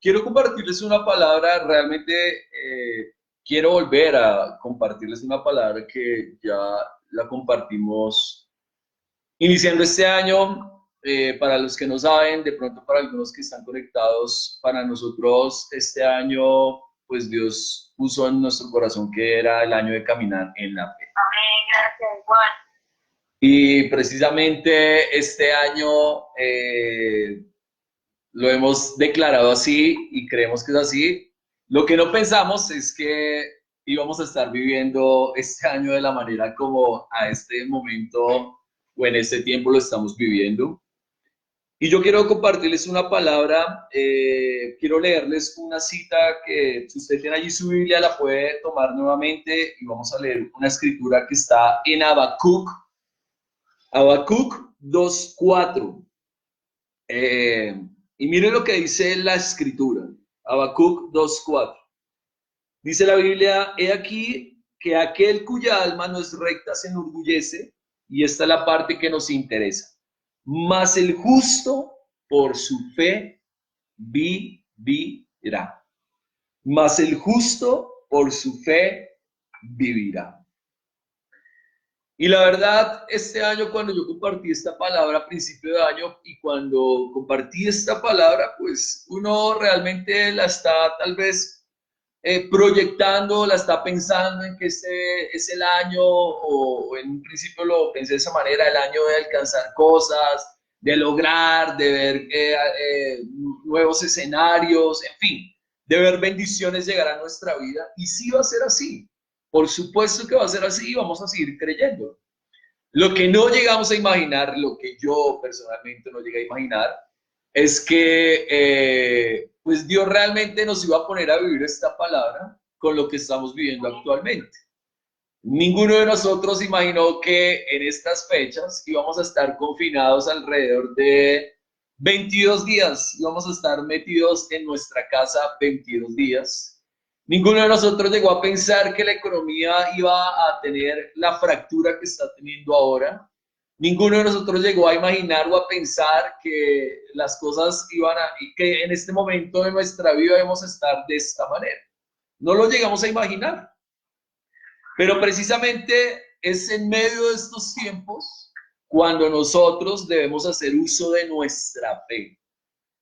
quiero compartirles una palabra, realmente quiero volver a compartirles una palabra que ya la compartimos iniciando este año. Para los que no saben, de pronto para algunos que están conectados, para nosotros este año, pues Dios puso en nuestro corazón que era el año de caminar en la fe. Amén, gracias, Juan. Y precisamente este año lo hemos declarado así y creemos que es así. Lo que no pensamos es que íbamos a estar viviendo este año de la manera como a este momento o en este tiempo lo estamos viviendo. Y yo quiero compartirles una palabra, quiero leerles una cita que si usted tiene allí su Biblia la puede tomar nuevamente y vamos a leer una escritura que está en Habacuc 2:4. Y miren lo que dice la escritura, Habacuc 2:4. Dice la Biblia, he aquí que aquel cuya alma no es recta se enorgullece, y esta es la parte que nos interesa. Mas el justo por su fe vivirá. Mas el justo por su fe vivirá. Y la verdad, este año cuando yo compartí esta palabra a principio de año y cuando compartí esta palabra, pues uno realmente la está tal vez proyectando, la está pensando en que este es el año, o en un principio lo pensé de esa manera, el año de alcanzar cosas, de lograr, de ver nuevos escenarios, en fin, de ver bendiciones llegar a nuestra vida. Y sí va a ser así. Por supuesto que va a ser así y vamos a seguir creyendo. Lo que no llegamos a imaginar, lo que yo personalmente no llegué a imaginar, es que pues Dios realmente nos iba a poner a vivir esta palabra con lo que estamos viviendo actualmente. Ninguno de nosotros imaginó que en estas fechas íbamos a estar confinados alrededor de 22 días, íbamos a estar metidos en nuestra casa 22 días. Ninguno de nosotros llegó a pensar que la economía iba a tener la fractura que está teniendo ahora. Ninguno de nosotros llegó a imaginar o a pensar que las cosas y que en este momento de nuestra vida íbamos a estar de esta manera. No lo llegamos a imaginar. Pero precisamente es en medio de estos tiempos cuando nosotros debemos hacer uso de nuestra fe.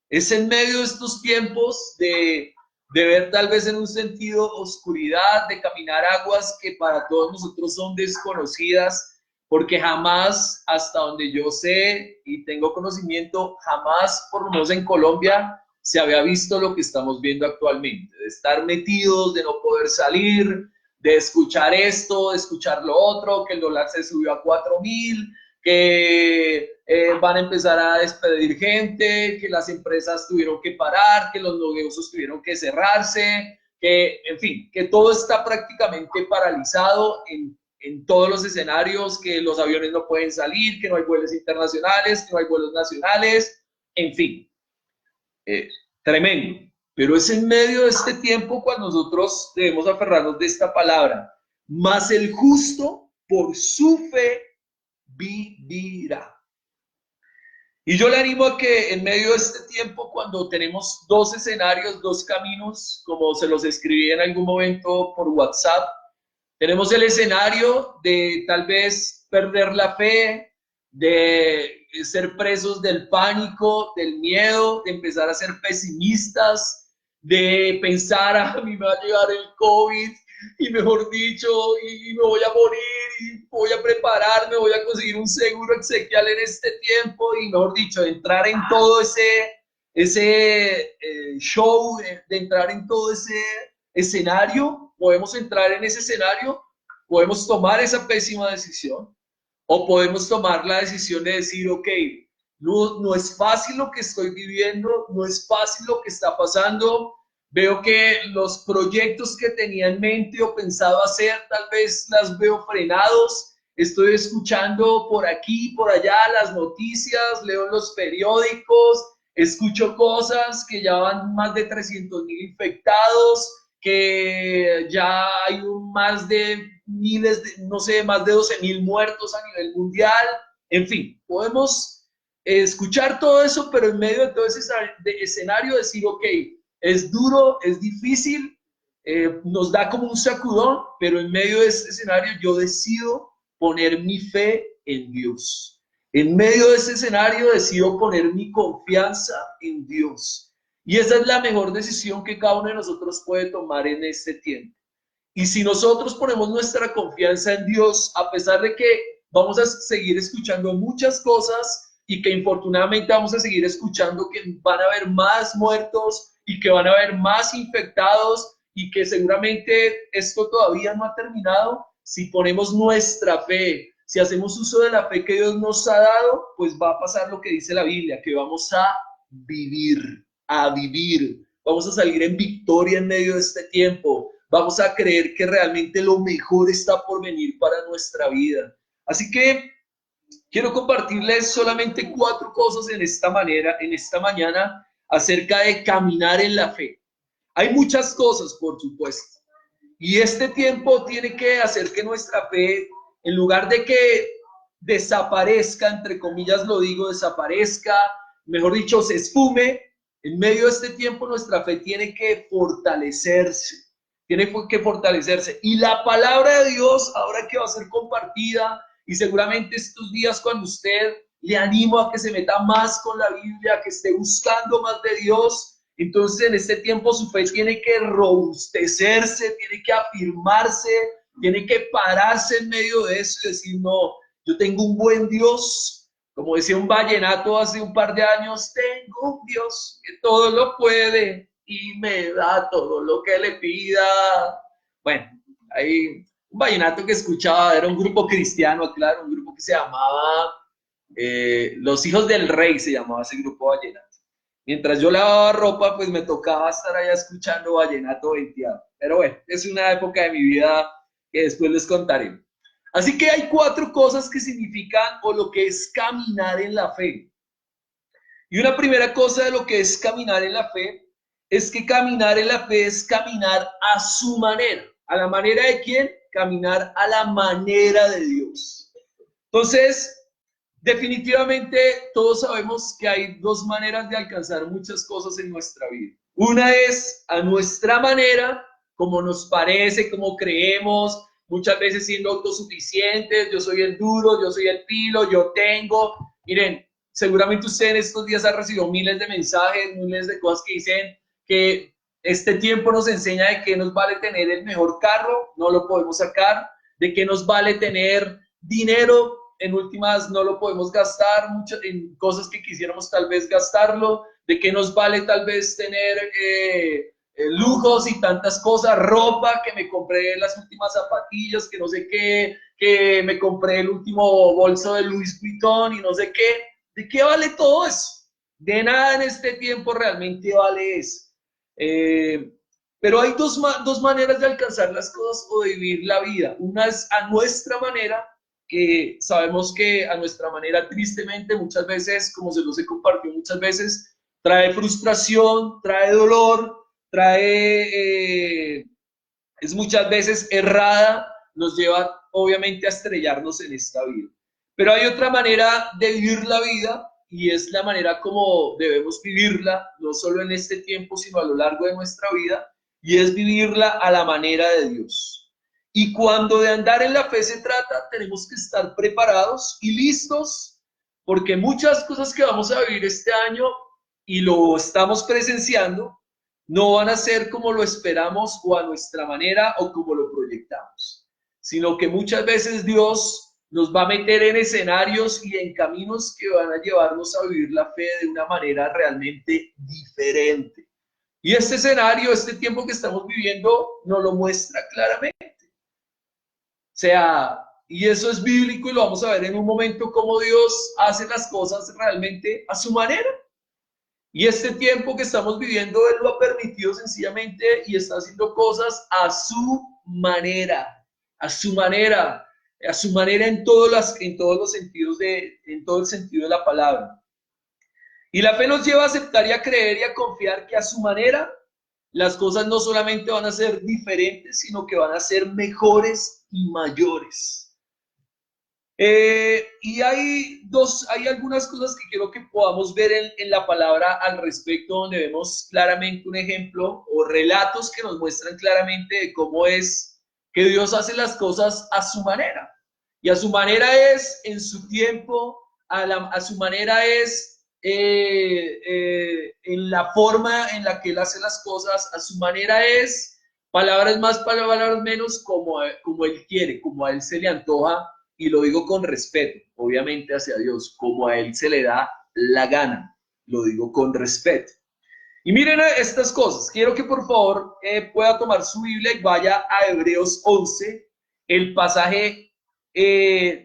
Es en medio de estos tiempos de ver tal vez en un sentido oscuridad, de caminar aguas que para todos nosotros son desconocidas, porque jamás, hasta donde yo sé y tengo conocimiento, jamás, por lo menos en Colombia, se había visto lo que estamos viendo actualmente, de estar metidos, de no poder salir, de escuchar esto, de escuchar lo otro, que el dólar se subió a 4.000, que van a empezar a despedir gente, que las empresas tuvieron que parar, que los negocios tuvieron que cerrarse, que, en fin, que todo está prácticamente paralizado en todos los escenarios, que los aviones no pueden salir, que no hay vuelos internacionales, que no hay vuelos nacionales, en fin, eh, tremendo. Pero es en medio de este tiempo cuando nosotros debemos aferrarnos de esta palabra. Mas el justo por su fe vivirá. Y yo le animo a que en medio de este tiempo, cuando tenemos dos escenarios, dos caminos, como se los escribí en algún momento por WhatsApp, tenemos el escenario de tal vez perder la fe, de ser presos del pánico, del miedo, de empezar a ser pesimistas, de pensar, a mí me va a llegar el COVID y mejor dicho, y me voy a morir y voy a prepararme, voy a conseguir un seguro exequial en este tiempo y mejor dicho, de entrar en todo ese show, de entrar en todo ese escenario, podemos entrar en ese escenario, podemos tomar esa pésima decisión o podemos tomar la decisión de decir, ok, no es fácil lo que estoy viviendo, no es fácil lo que está pasando, veo que los proyectos que tenía en mente o pensado hacer tal vez las veo frenados, estoy escuchando por aquí, por allá las noticias, leo los periódicos, escucho cosas que ya van más de 300.000 infectados, que ya hay más de miles, no sé, más de 12.000 muertos a nivel mundial. En fin, podemos escuchar todo eso, pero en medio de todo ese escenario decir, ok, Es duro, es difícil, nos da como un sacudón, pero en medio de este escenario yo decido poner mi fe en Dios. En medio de ese escenario decido poner mi confianza en Dios. Y esa es la mejor decisión que cada uno de nosotros puede tomar en este tiempo. Y si nosotros ponemos nuestra confianza en Dios, a pesar de que vamos a seguir escuchando muchas cosas y que infortunadamente vamos a seguir escuchando que van a haber más muertos y que van a haber más infectados y que seguramente esto todavía no ha terminado, si ponemos nuestra fe, si hacemos uso de la fe que Dios nos ha dado, pues va a pasar lo que dice la Biblia, que vamos a vivir, a vivir. Vamos a salir en victoria en medio de este tiempo. Vamos a creer que realmente lo mejor está por venir para nuestra vida. Así que quiero compartirles solamente 4 cosas en esta mañana, acerca de caminar en la fe. Hay muchas cosas, por supuesto. Y este tiempo tiene que hacer que nuestra fe, en lugar de que desaparezca, entre comillas lo digo, desaparezca, mejor dicho, se esfume, en medio de este tiempo nuestra fe tiene que fortalecerse. Tiene que fortalecerse. Y la palabra de Dios, ahora que va a ser compartida, y seguramente estos días cuando usted le animo a que se meta más con la Biblia, que esté buscando más de Dios, entonces en este tiempo su fe tiene que robustecerse, tiene que afirmarse, tiene que pararse en medio de eso y decir, no, yo tengo un buen Dios. Como decía un vallenato hace un par de años, tengo un Dios que todo lo puede y me da todo lo que le pida. Bueno, hay un vallenato que escuchaba, era un grupo cristiano, claro, un grupo que se llamaba Los Hijos del Rey, se llamaba ese grupo vallenato. Mientras yo lavaba ropa, pues me tocaba estar allá escuchando vallenato venteado. Pero bueno, es una época de mi vida que después les contaré. Así que hay 4 cosas que significan o lo que es caminar en la fe. Y una primera cosa de lo que es caminar en la fe es que caminar en la fe es caminar a su manera. ¿A la manera de quién? Caminar a la manera de Dios. Entonces, definitivamente todos sabemos que hay 2 maneras de alcanzar muchas cosas en nuestra vida. Una es a nuestra manera, como nos parece, como creemos, muchas veces siendo autosuficientes, yo soy el duro, yo soy el pilo, yo tengo. Miren, seguramente usted en estos días ha recibido miles de mensajes, miles de cosas que dicen que este tiempo nos enseña de qué nos vale tener el mejor carro, no lo podemos sacar, de qué nos vale tener dinero, en últimas no lo podemos gastar mucho en cosas que quisiéramos tal vez gastarlo, de qué nos vale tal vez tener lujos y tantas cosas, ropa, que me compré las últimas zapatillas, que no sé qué, que me compré el último bolso de Louis Vuitton y no sé qué. ¿De qué vale todo eso? De nada en este tiempo realmente vale eso. Pero hay dos maneras de alcanzar las cosas o de vivir la vida. Una es a nuestra manera, que sabemos que a nuestra manera, tristemente, muchas veces, como se los he compartido muchas veces, trae frustración, trae dolor, es muchas veces errada, nos lleva obviamente a estrellarnos en esta vida. Pero hay otra manera de vivir la vida y es la manera como debemos vivirla, no solo en este tiempo, sino a lo largo de nuestra vida, y es vivirla a la manera de Dios. Y cuando de andar en la fe se trata, tenemos que estar preparados y listos, porque muchas cosas que vamos a vivir este año, y lo estamos presenciando, no van a ser como lo esperamos o a nuestra manera o como lo proyectamos, sino que muchas veces Dios nos va a meter en escenarios y en caminos que van a llevarnos a vivir la fe de una manera realmente diferente. Y este escenario, este tiempo que estamos viviendo, nos lo muestra claramente. O sea, y eso es bíblico y lo vamos a ver en un momento cómo Dios hace las cosas realmente a su manera. Y este tiempo que estamos viviendo, Él lo ha permitido sencillamente y está haciendo cosas a su manera, a su manera, a su manera en todos los sentidos en todo el sentido de la palabra. Y la fe nos lleva a aceptar y a creer y a confiar que a su manera las cosas no solamente van a ser diferentes, sino que van a ser mejores y mayores. Y hay algunas cosas que quiero que podamos ver en la palabra al respecto, donde vemos claramente un ejemplo o relatos que nos muestran claramente de cómo es que Dios hace las cosas a su manera. Y a su manera es en su tiempo, a su manera es en la forma en la que Él hace las cosas, a su manera es palabras más, palabras menos, como Él quiere, como a Él se le antoja, y lo digo con respeto, obviamente hacia Dios, como a Él se le da la gana, lo digo con respeto. Y miren estas cosas, quiero que por favor pueda tomar su Biblia y vaya a Hebreos 11, el pasaje,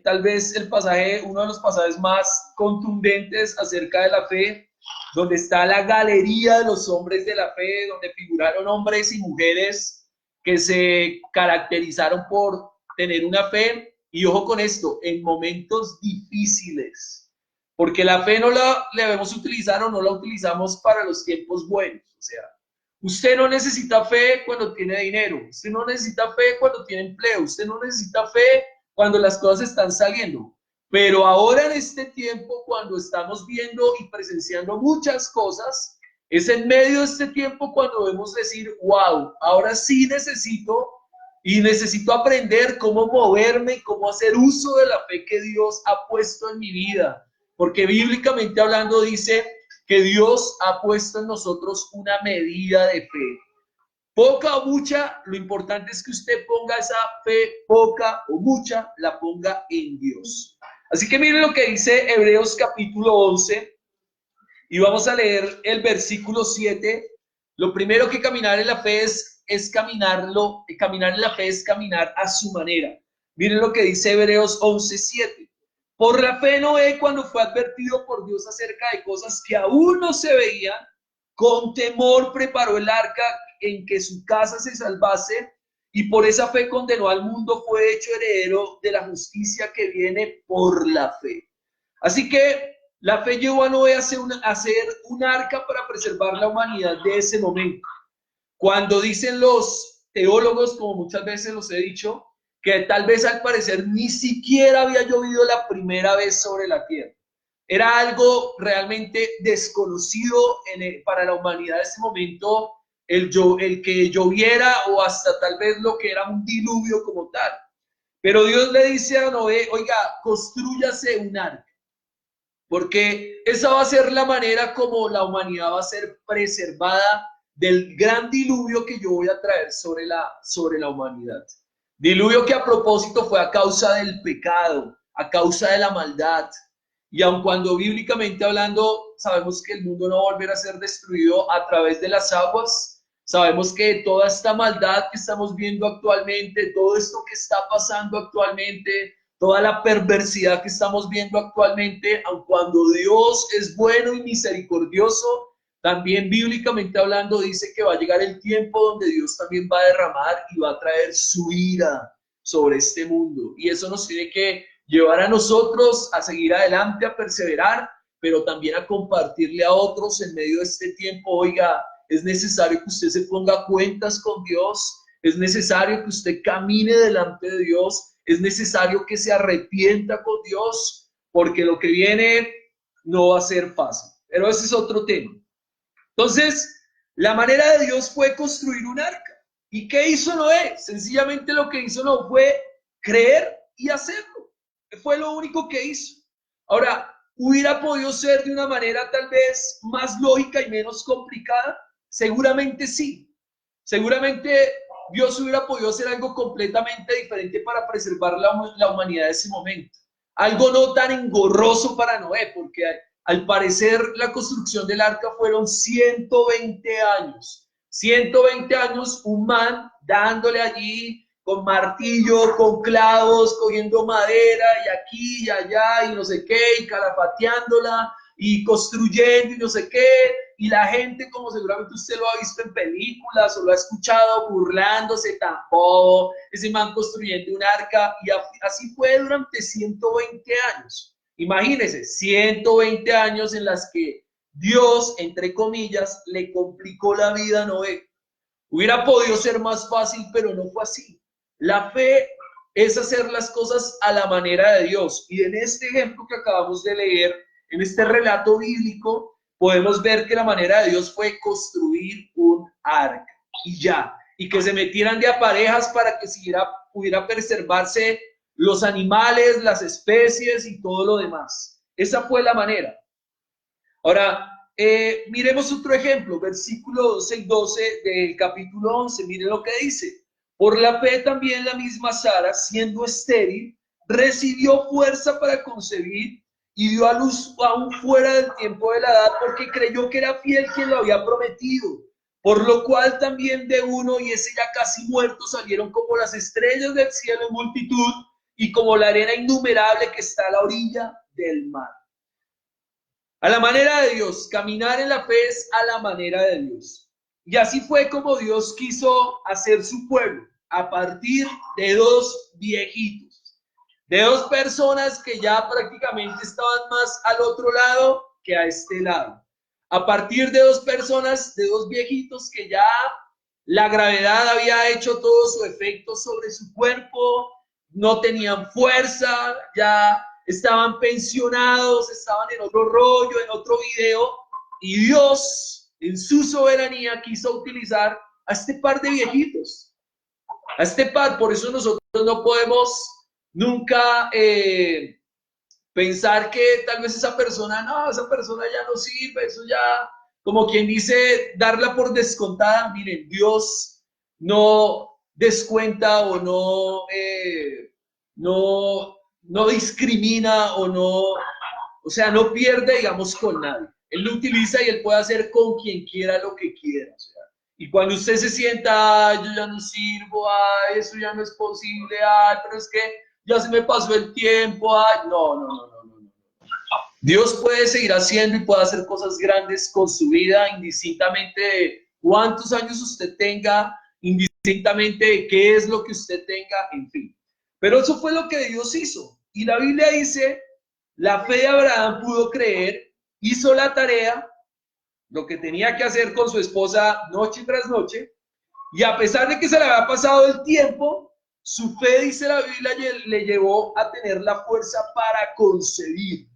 tal vez el pasaje, uno de los pasajes más contundentes acerca de la fe, donde está la galería de los hombres de la fe, donde figuraron hombres y mujeres que se caracterizaron por tener una fe, y ojo con esto, en momentos difíciles, porque la fe no la debemos utilizar o no la utilizamos para los tiempos buenos. O sea, usted no necesita fe cuando tiene dinero, usted no necesita fe cuando tiene empleo, usted no necesita fe cuando las cosas están saliendo. Pero ahora en este tiempo, cuando estamos viendo y presenciando muchas cosas, es en medio de este tiempo cuando debemos decir, wow, ahora sí necesito aprender cómo moverme, cómo hacer uso de la fe que Dios ha puesto en mi vida. Porque bíblicamente hablando dice que Dios ha puesto en nosotros una medida de fe. Poca o mucha, lo importante es que usted ponga esa fe, poca o mucha, la ponga en Dios. Así que miren lo que dice Hebreos capítulo 11, y vamos a leer el versículo 7. Lo primero que caminar en la fe es caminar en la fe es caminar a su manera. Miren lo que dice Hebreos 11:7. Por la fe Noé, cuando fue advertido por Dios acerca de cosas que aún no se veían, con temor preparó el arca en que su casa se salvase, y por esa fe condenó al mundo, fue hecho heredero de la justicia que viene por la fe. Así que la fe llevó a Noé a hacer un arca para preservar la humanidad de ese momento. Cuando dicen los teólogos, como muchas veces los he dicho, que tal vez al parecer ni siquiera había llovido la primera vez sobre la tierra. Era algo realmente desconocido para la humanidad de ese momento, el que lloviera o hasta tal vez lo que era un diluvio como tal. Pero Dios le dice a Noé, oiga, construyase un arca, porque esa va a ser la manera como la humanidad va a ser preservada del gran diluvio que yo voy a traer sobre la humanidad. Diluvio que a propósito fue a causa del pecado, a causa de la maldad. Y aun cuando bíblicamente hablando sabemos que el mundo no va a volver a ser destruido a través de las aguas, sabemos que toda esta maldad que estamos viendo actualmente, todo esto que está pasando actualmente, toda la perversidad que estamos viendo actualmente, aun cuando Dios es bueno y misericordioso, también bíblicamente hablando dice que va a llegar el tiempo donde Dios también va a derramar y va a traer su ira sobre este mundo. Y eso nos tiene que llevar a nosotros a seguir adelante, a perseverar, pero también a compartirle a otros en medio de este tiempo. Oiga, es necesario que usted se ponga cuentas con Dios, es necesario que usted camine delante de Dios, es necesario que se arrepienta con Dios, porque lo que viene no va a ser fácil. Pero ese es otro tema. Entonces, la manera de Dios fue construir un arca. ¿Y qué hizo Noé? Sencillamente lo que hizo Noé fue creer y hacerlo. Fue lo único que hizo. Ahora, ¿hubiera podido ser de una manera tal vez más lógica y menos complicada? Seguramente sí. Seguramente Dios hubiera podido hacer algo completamente diferente para preservar la humanidad de ese momento. Algo no tan engorroso para Noé, porque al parecer la construcción del arca fueron 120 años. 120 años, un man dándole allí con martillo, con clavos, cogiendo madera y aquí y allá y no sé qué, y calafateándola y construyendo y no sé qué, y la gente, como seguramente usted lo ha visto en películas o lo ha escuchado, burlándose tampoco, ese man construyendo un arca, y así fue durante 120 años. Imagínense, 120 años en las que Dios, entre comillas, le complicó la vida a Noé. Hubiera podido ser más fácil, pero no fue así. La fe es hacer las cosas a la manera de Dios. Y en este ejemplo que acabamos de leer, en este relato bíblico, podemos ver que la manera de Dios fue construir un arca y ya, y que se metieran de a parejas para que pudiera preservarse los animales, las especies y todo lo demás. Esa fue la manera. Ahora, miremos otro ejemplo, versículo 12 y 12 del capítulo 11, miren lo que dice. Por la fe también la misma Sara, siendo estéril, recibió fuerza para concebir y dio a luz aún fuera del tiempo de la edad, porque creyó que era fiel quien lo había prometido. Por lo cual también de uno, y ese ya casi muerto, salieron como las estrellas del cielo en multitud y como la arena innumerable que está a la orilla del mar. A la manera de Dios, caminar en la fe es a la manera de Dios. Y así fue como Dios quiso hacer su pueblo, a partir de dos viejitos, de dos personas que ya prácticamente estaban más al otro lado que a este lado. A partir de dos personas, de dos viejitos que ya la gravedad había hecho todo su efecto sobre su cuerpo, no tenían fuerza, ya estaban pensionados, estaban en otro rollo, en otro video, y Dios, en su soberanía, quiso utilizar a este par de viejitos, a este par. Por eso nosotros no podemos nunca pensar que tal vez esa persona ya no sirve, eso ya, como quien dice, darla por descontada. Miren, Dios no descuenta o no discrimina o sea, no pierde, digamos, con nadie. Él lo utiliza y él puede hacer con quien quiera lo que quiera. O sea, y cuando usted se sienta, yo ya no sirvo, eso ya no es posible, pero es que ya se me pasó el tiempo, no. Dios puede seguir haciendo y puede hacer cosas grandes con su vida, indistintamente de cuántos años usted tenga, indistintamente de qué es lo que usted tenga, en fin. Pero eso fue lo que Dios hizo. Y la Biblia dice, la fe de Abraham pudo creer, hizo la tarea, lo que tenía que hacer con su esposa noche tras noche, y a pesar de que se le había pasado el tiempo, su fe, dice la Biblia, le llevó a tener la fuerza para concebir.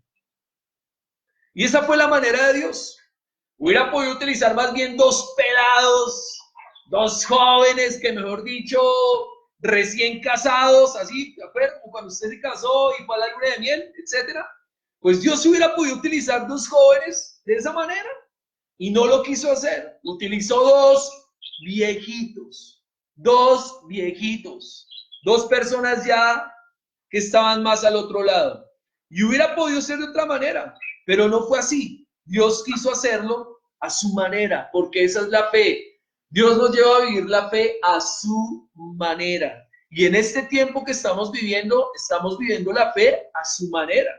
Y esa fue la manera de Dios. Hubiera podido utilizar más bien dos pelados, dos jóvenes que, mejor dicho, recién casados, así, ¿de acuerdo? Como cuando usted se casó y fue a la luna de miel, etcétera. Pues Dios hubiera podido utilizar dos jóvenes de esa manera y no lo quiso hacer. Utilizó dos viejitos, dos personas ya que estaban más al otro lado. Y hubiera podido ser de otra manera, pero no fue así. Dios quiso hacerlo a su manera, porque esa es la fe. Dios nos lleva a vivir la fe a su manera. Y en este tiempo que estamos viviendo la fe a su manera.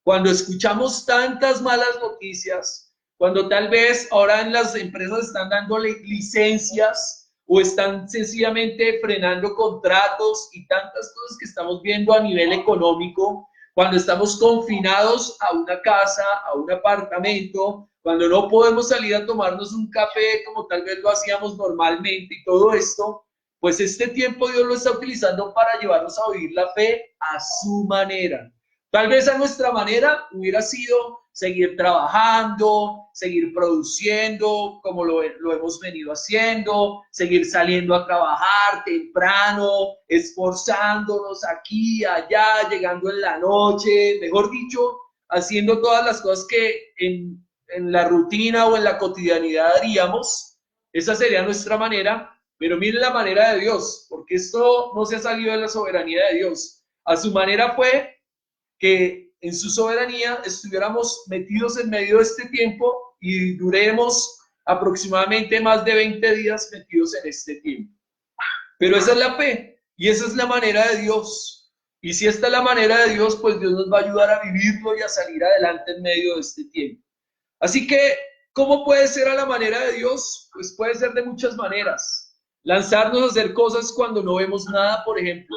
Cuando escuchamos tantas malas noticias, cuando tal vez ahora en las empresas están dándole licencias o están sencillamente frenando contratos y tantas cosas que estamos viendo a nivel económico, cuando estamos confinados a una casa, a un apartamento, cuando no podemos salir a tomarnos un café como tal vez lo hacíamos normalmente y todo esto, pues este tiempo Dios lo está utilizando para llevarnos a vivir la fe a su manera. Tal vez a nuestra manera hubiera sido seguir trabajando, seguir produciendo como lo hemos venido haciendo, seguir saliendo a trabajar temprano, esforzándonos aquí, allá, llegando en la noche, mejor dicho, haciendo todas las cosas que en la rutina o en la cotidianidad haríamos. Esa sería nuestra manera, pero miren la manera de Dios, porque esto no se ha salido de la soberanía de Dios. A su manera fue que en su soberanía estuviéramos metidos en medio de este tiempo y duremos aproximadamente más de 20 días metidos en este tiempo. Pero esa es la fe y esa es la manera de Dios. Y si esta es la manera de Dios, pues Dios nos va a ayudar a vivirlo y a salir adelante en medio de este tiempo. Así que, ¿cómo puede ser a la manera de Dios? Pues puede ser de muchas maneras. Lanzarnos a hacer cosas cuando no vemos nada, por ejemplo.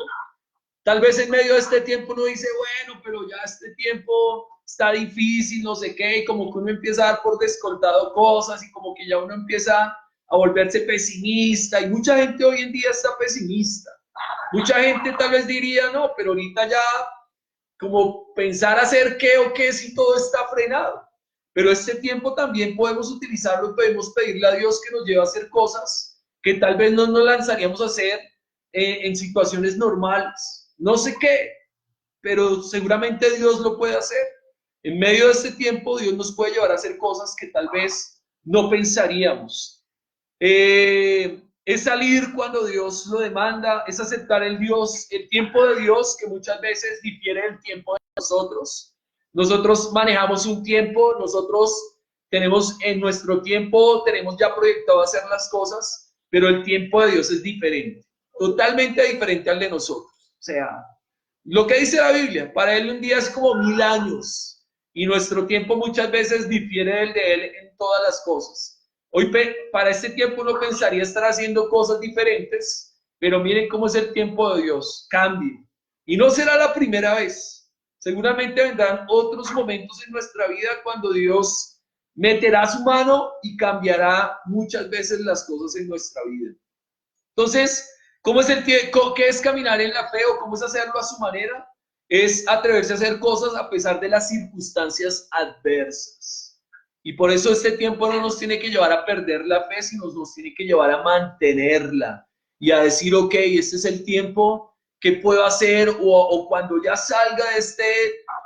Tal vez en medio de este tiempo uno dice, bueno, pero ya este tiempo está difícil, no sé qué, y como que uno empieza a dar por descontado cosas y como que ya uno empieza a volverse pesimista y mucha gente hoy en día está pesimista. Mucha gente tal vez diría, no, pero ahorita ya como pensar hacer qué o qué si todo está frenado. Pero este tiempo también podemos utilizarlo y podemos pedirle a Dios que nos lleve a hacer cosas que tal vez no nos lanzaríamos a hacer en situaciones normales. No sé qué, pero seguramente Dios lo puede hacer. En medio de este tiempo, Dios nos puede llevar a hacer cosas que tal vez no pensaríamos. Es salir cuando Dios lo demanda, es aceptar el tiempo de Dios, que muchas veces difiere del tiempo de nosotros. Nosotros manejamos un tiempo, nosotros tenemos en nuestro tiempo, tenemos ya proyectado hacer las cosas, pero el tiempo de Dios es diferente, totalmente diferente al de nosotros. O sea, lo que dice la Biblia, para Él un día es como 1000 años y nuestro tiempo muchas veces difiere del de Él en todas las cosas. Hoy para este tiempo uno pensaría estar haciendo cosas diferentes, pero miren cómo es el tiempo de Dios, cambia. Y no será la primera vez. Seguramente vendrán otros momentos en nuestra vida cuando Dios meterá su mano y cambiará muchas veces las cosas en nuestra vida. Entonces, ¿cómo es qué es caminar en la fe o cómo es hacerlo a su manera? Es atreverse a hacer cosas a pesar de las circunstancias adversas. Y por eso este tiempo no nos tiene que llevar a perder la fe, sino nos tiene que llevar a mantenerla y a decir, ok, este es el tiempo que puedo hacer o cuando ya salga de este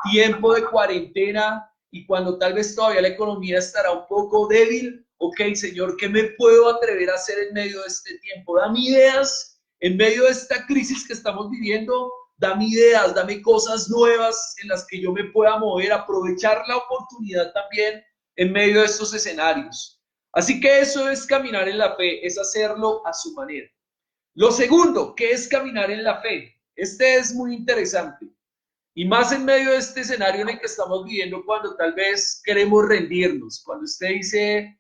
tiempo de cuarentena y cuando tal vez todavía la economía estará un poco débil, ok, Señor, ¿qué me puedo atrever a hacer en medio de este tiempo? Dame ideas en medio de esta crisis que estamos viviendo. Dame ideas, dame cosas nuevas en las que yo me pueda mover, aprovechar la oportunidad también en medio de estos escenarios. Así que eso es caminar en la fe, es hacerlo a su manera. Lo segundo, ¿qué es caminar en la fe? Este es muy interesante. Y más en medio de este escenario en el que estamos viviendo, cuando tal vez queremos rendirnos, cuando usted dice,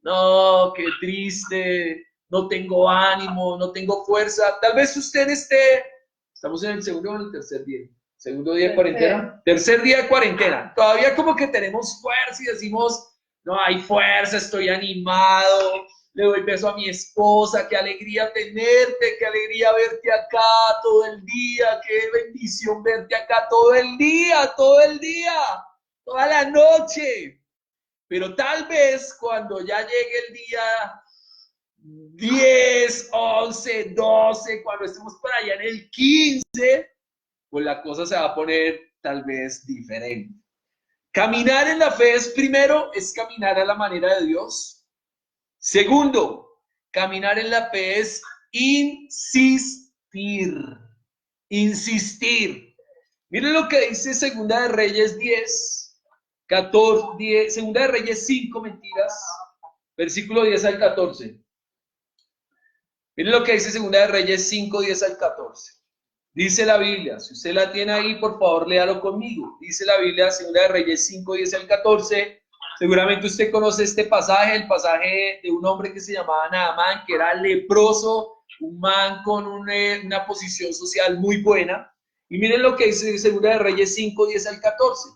no, qué triste, no tengo ánimo, no tengo fuerza. Tal vez usted estamos en el segundo o en el tercer día. Segundo día de cuarentena. Tercer día de cuarentena. Todavía como que tenemos fuerza y decimos, no hay fuerza, estoy animado, le doy beso a mi esposa, qué alegría tenerte, qué alegría verte acá todo el día, qué bendición verte acá todo el día, toda la noche. Pero tal vez cuando ya llegue el día 10, 11, 12, cuando estemos por allá en el 15, pues la cosa se va a poner tal vez diferente. Caminar en la fe es primero, es caminar a la manera de Dios. Segundo, caminar en la fe es insistir. Insistir. Miren lo que dice Segunda de Reyes 10, 14, 10, Segunda de Reyes 5, mentiras, versículo 10 al 14. Miren lo que dice Segunda de Reyes 5, 10 al 14. Dice la Biblia, si usted la tiene ahí, por favor, léalo conmigo. Dice la Biblia, Segunda de Reyes 5, 10 al 14. Seguramente usted conoce este pasaje, el pasaje de un hombre que se llamaba Naamán, que era leproso, un man con una posición social muy buena. Y miren lo que dice Segunda de Reyes 5, 10 al 14.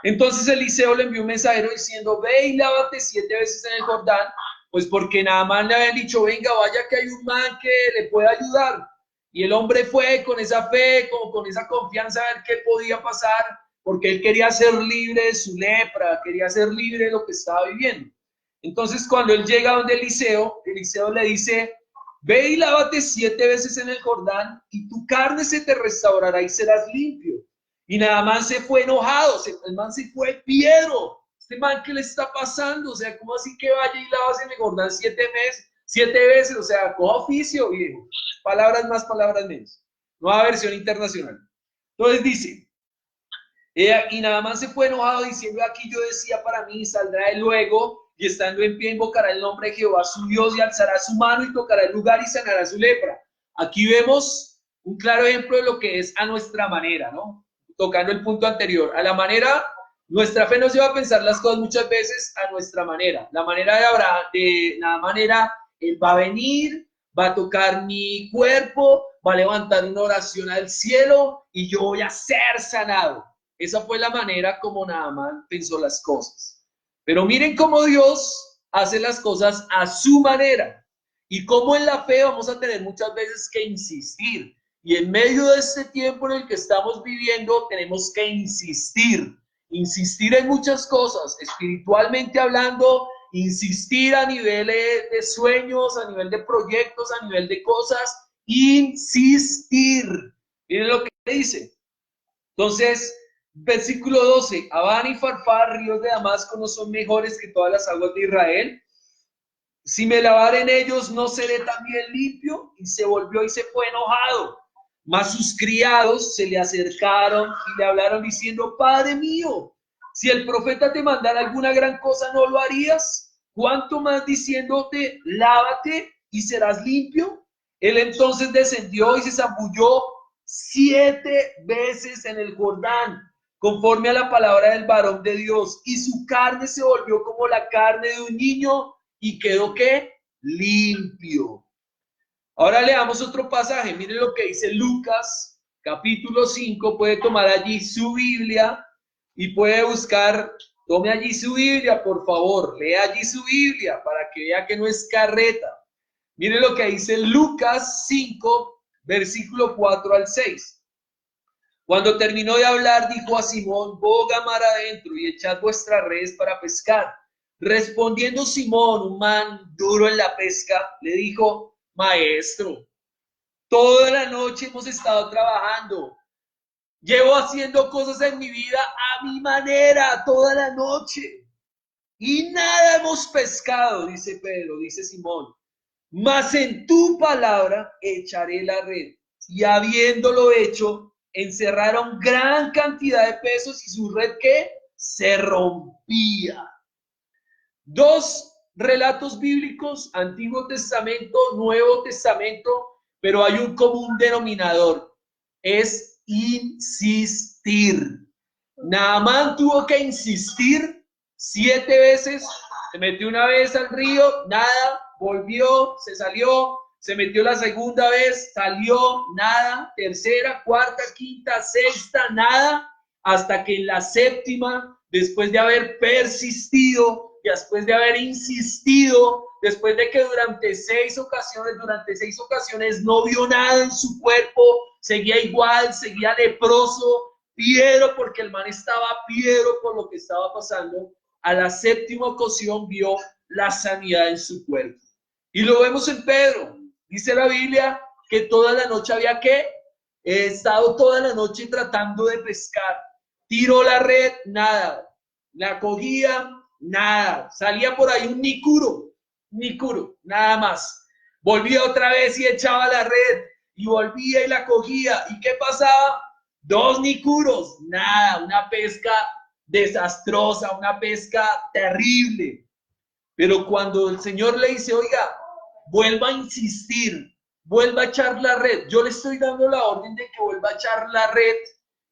Entonces Eliseo le envió un mensajero diciendo, ve y lávate 7 veces en el Jordán, pues porque Naamán le habían dicho, venga, vaya que hay un man que le puede ayudar. Y el hombre fue con esa fe, con esa confianza a ver qué podía pasar, porque él quería ser libre de su lepra, quería ser libre de lo que estaba viviendo. Entonces cuando él llega donde Eliseo le dice, ve y lávate 7 veces en el Jordán y tu carne se te restaurará y serás limpio. Y nada más se fue enojado, el man se fue Piedro. Este man, ¿qué le está pasando? O sea, ¿cómo así que vaya y lavas en el Jordán 7 veces? O sea, coja oficio, viejo. Palabras más, palabras menos. Nueva versión internacional. Entonces dice, y nada más se fue enojado diciendo, aquí yo decía para mí, saldrá él luego y estando en pie invocará el nombre de Jehová su Dios y alzará su mano y tocará el lugar y sanará su lepra. Aquí vemos un claro ejemplo de lo que es a nuestra manera, ¿no? Tocando el punto anterior, a la manera, nuestra fe nos lleva a pensar las cosas muchas veces a nuestra manera. La manera de Abraham, de la manera, él va a venir, va a tocar mi cuerpo, va a levantar una oración al cielo y yo voy a ser sanado. Esa fue la manera como Naamán pensó las cosas. Pero miren cómo Dios hace las cosas a su manera. Y cómo en la fe vamos a tener muchas veces que insistir. Y en medio de este tiempo en el que estamos viviendo, tenemos que insistir en muchas cosas, espiritualmente hablando, insistir a nivel de sueños, a nivel de proyectos, a nivel de cosas, insistir. Miren lo que dice. Entonces, versículo 12, Abán y Farfar, ríos de Damasco, no son mejores que todas las aguas de Israel. Si me lavare en ellos, ¿no seré también limpio? Y se volvió y se fue enojado. Mas sus criados se le acercaron y le hablaron diciendo, Padre mío, si el profeta te mandara alguna gran cosa, ¿no lo harías? ¿Cuánto más diciéndote, lávate y serás limpio? Él entonces descendió y se zambulló 7 veces en el Jordán, conforme a la palabra del varón de Dios, y su carne se volvió como la carne de un niño, y quedó ¿qué? Limpio. Ahora leamos otro pasaje. Miren lo que dice Lucas, capítulo 5. Puede tomar allí su Biblia y puede buscar, tome allí su Biblia, por favor. Lea allí su Biblia para que vea que no es carreta. Miren lo que dice Lucas 5, versículo 4 al 6. Cuando terminó de hablar, dijo a Simón, boga mar adentro y echad vuestras redes para pescar. Respondiendo Simón, un man duro en la pesca, le dijo, Maestro, toda la noche hemos estado trabajando. Llevo haciendo cosas en mi vida a mi manera toda la noche. Y nada hemos pescado, dice Pedro, dice Simón. Mas en tu palabra echaré la red. Y habiéndolo hecho, encerraron gran cantidad de pesos y su red ¿qué? Se rompía. 2 relatos bíblicos, Antiguo Testamento, Nuevo Testamento, pero hay un común denominador, es insistir. Naamán tuvo que insistir 7 veces, se metió una vez al río, nada, volvió, se salió, se metió la segunda vez, salió, nada, tercera, cuarta, quinta, sexta, nada, hasta que en la séptima, después de haber persistido, después de haber insistido, después de que durante 6 ocasiones no vio nada en su cuerpo, seguía igual, seguía leproso, piedro, porque el man estaba piedro por lo que estaba pasando, a la séptima ocasión vio la sanidad en su cuerpo. Y lo vemos en Pedro, dice la Biblia que toda la noche había ¿qué? Estado toda la noche tratando de pescar, tiró la red, nada, la cogía, nada, salía por ahí un nicuro, nada más. Volvía otra vez y echaba la red, y volvía y la cogía. ¿Y qué pasaba? 2 nicuros, nada, una pesca desastrosa, una pesca terrible. Pero cuando el Señor le dice, oiga, vuelva a insistir, vuelva a echar la red, yo le estoy dando la orden de que vuelva a echar la red.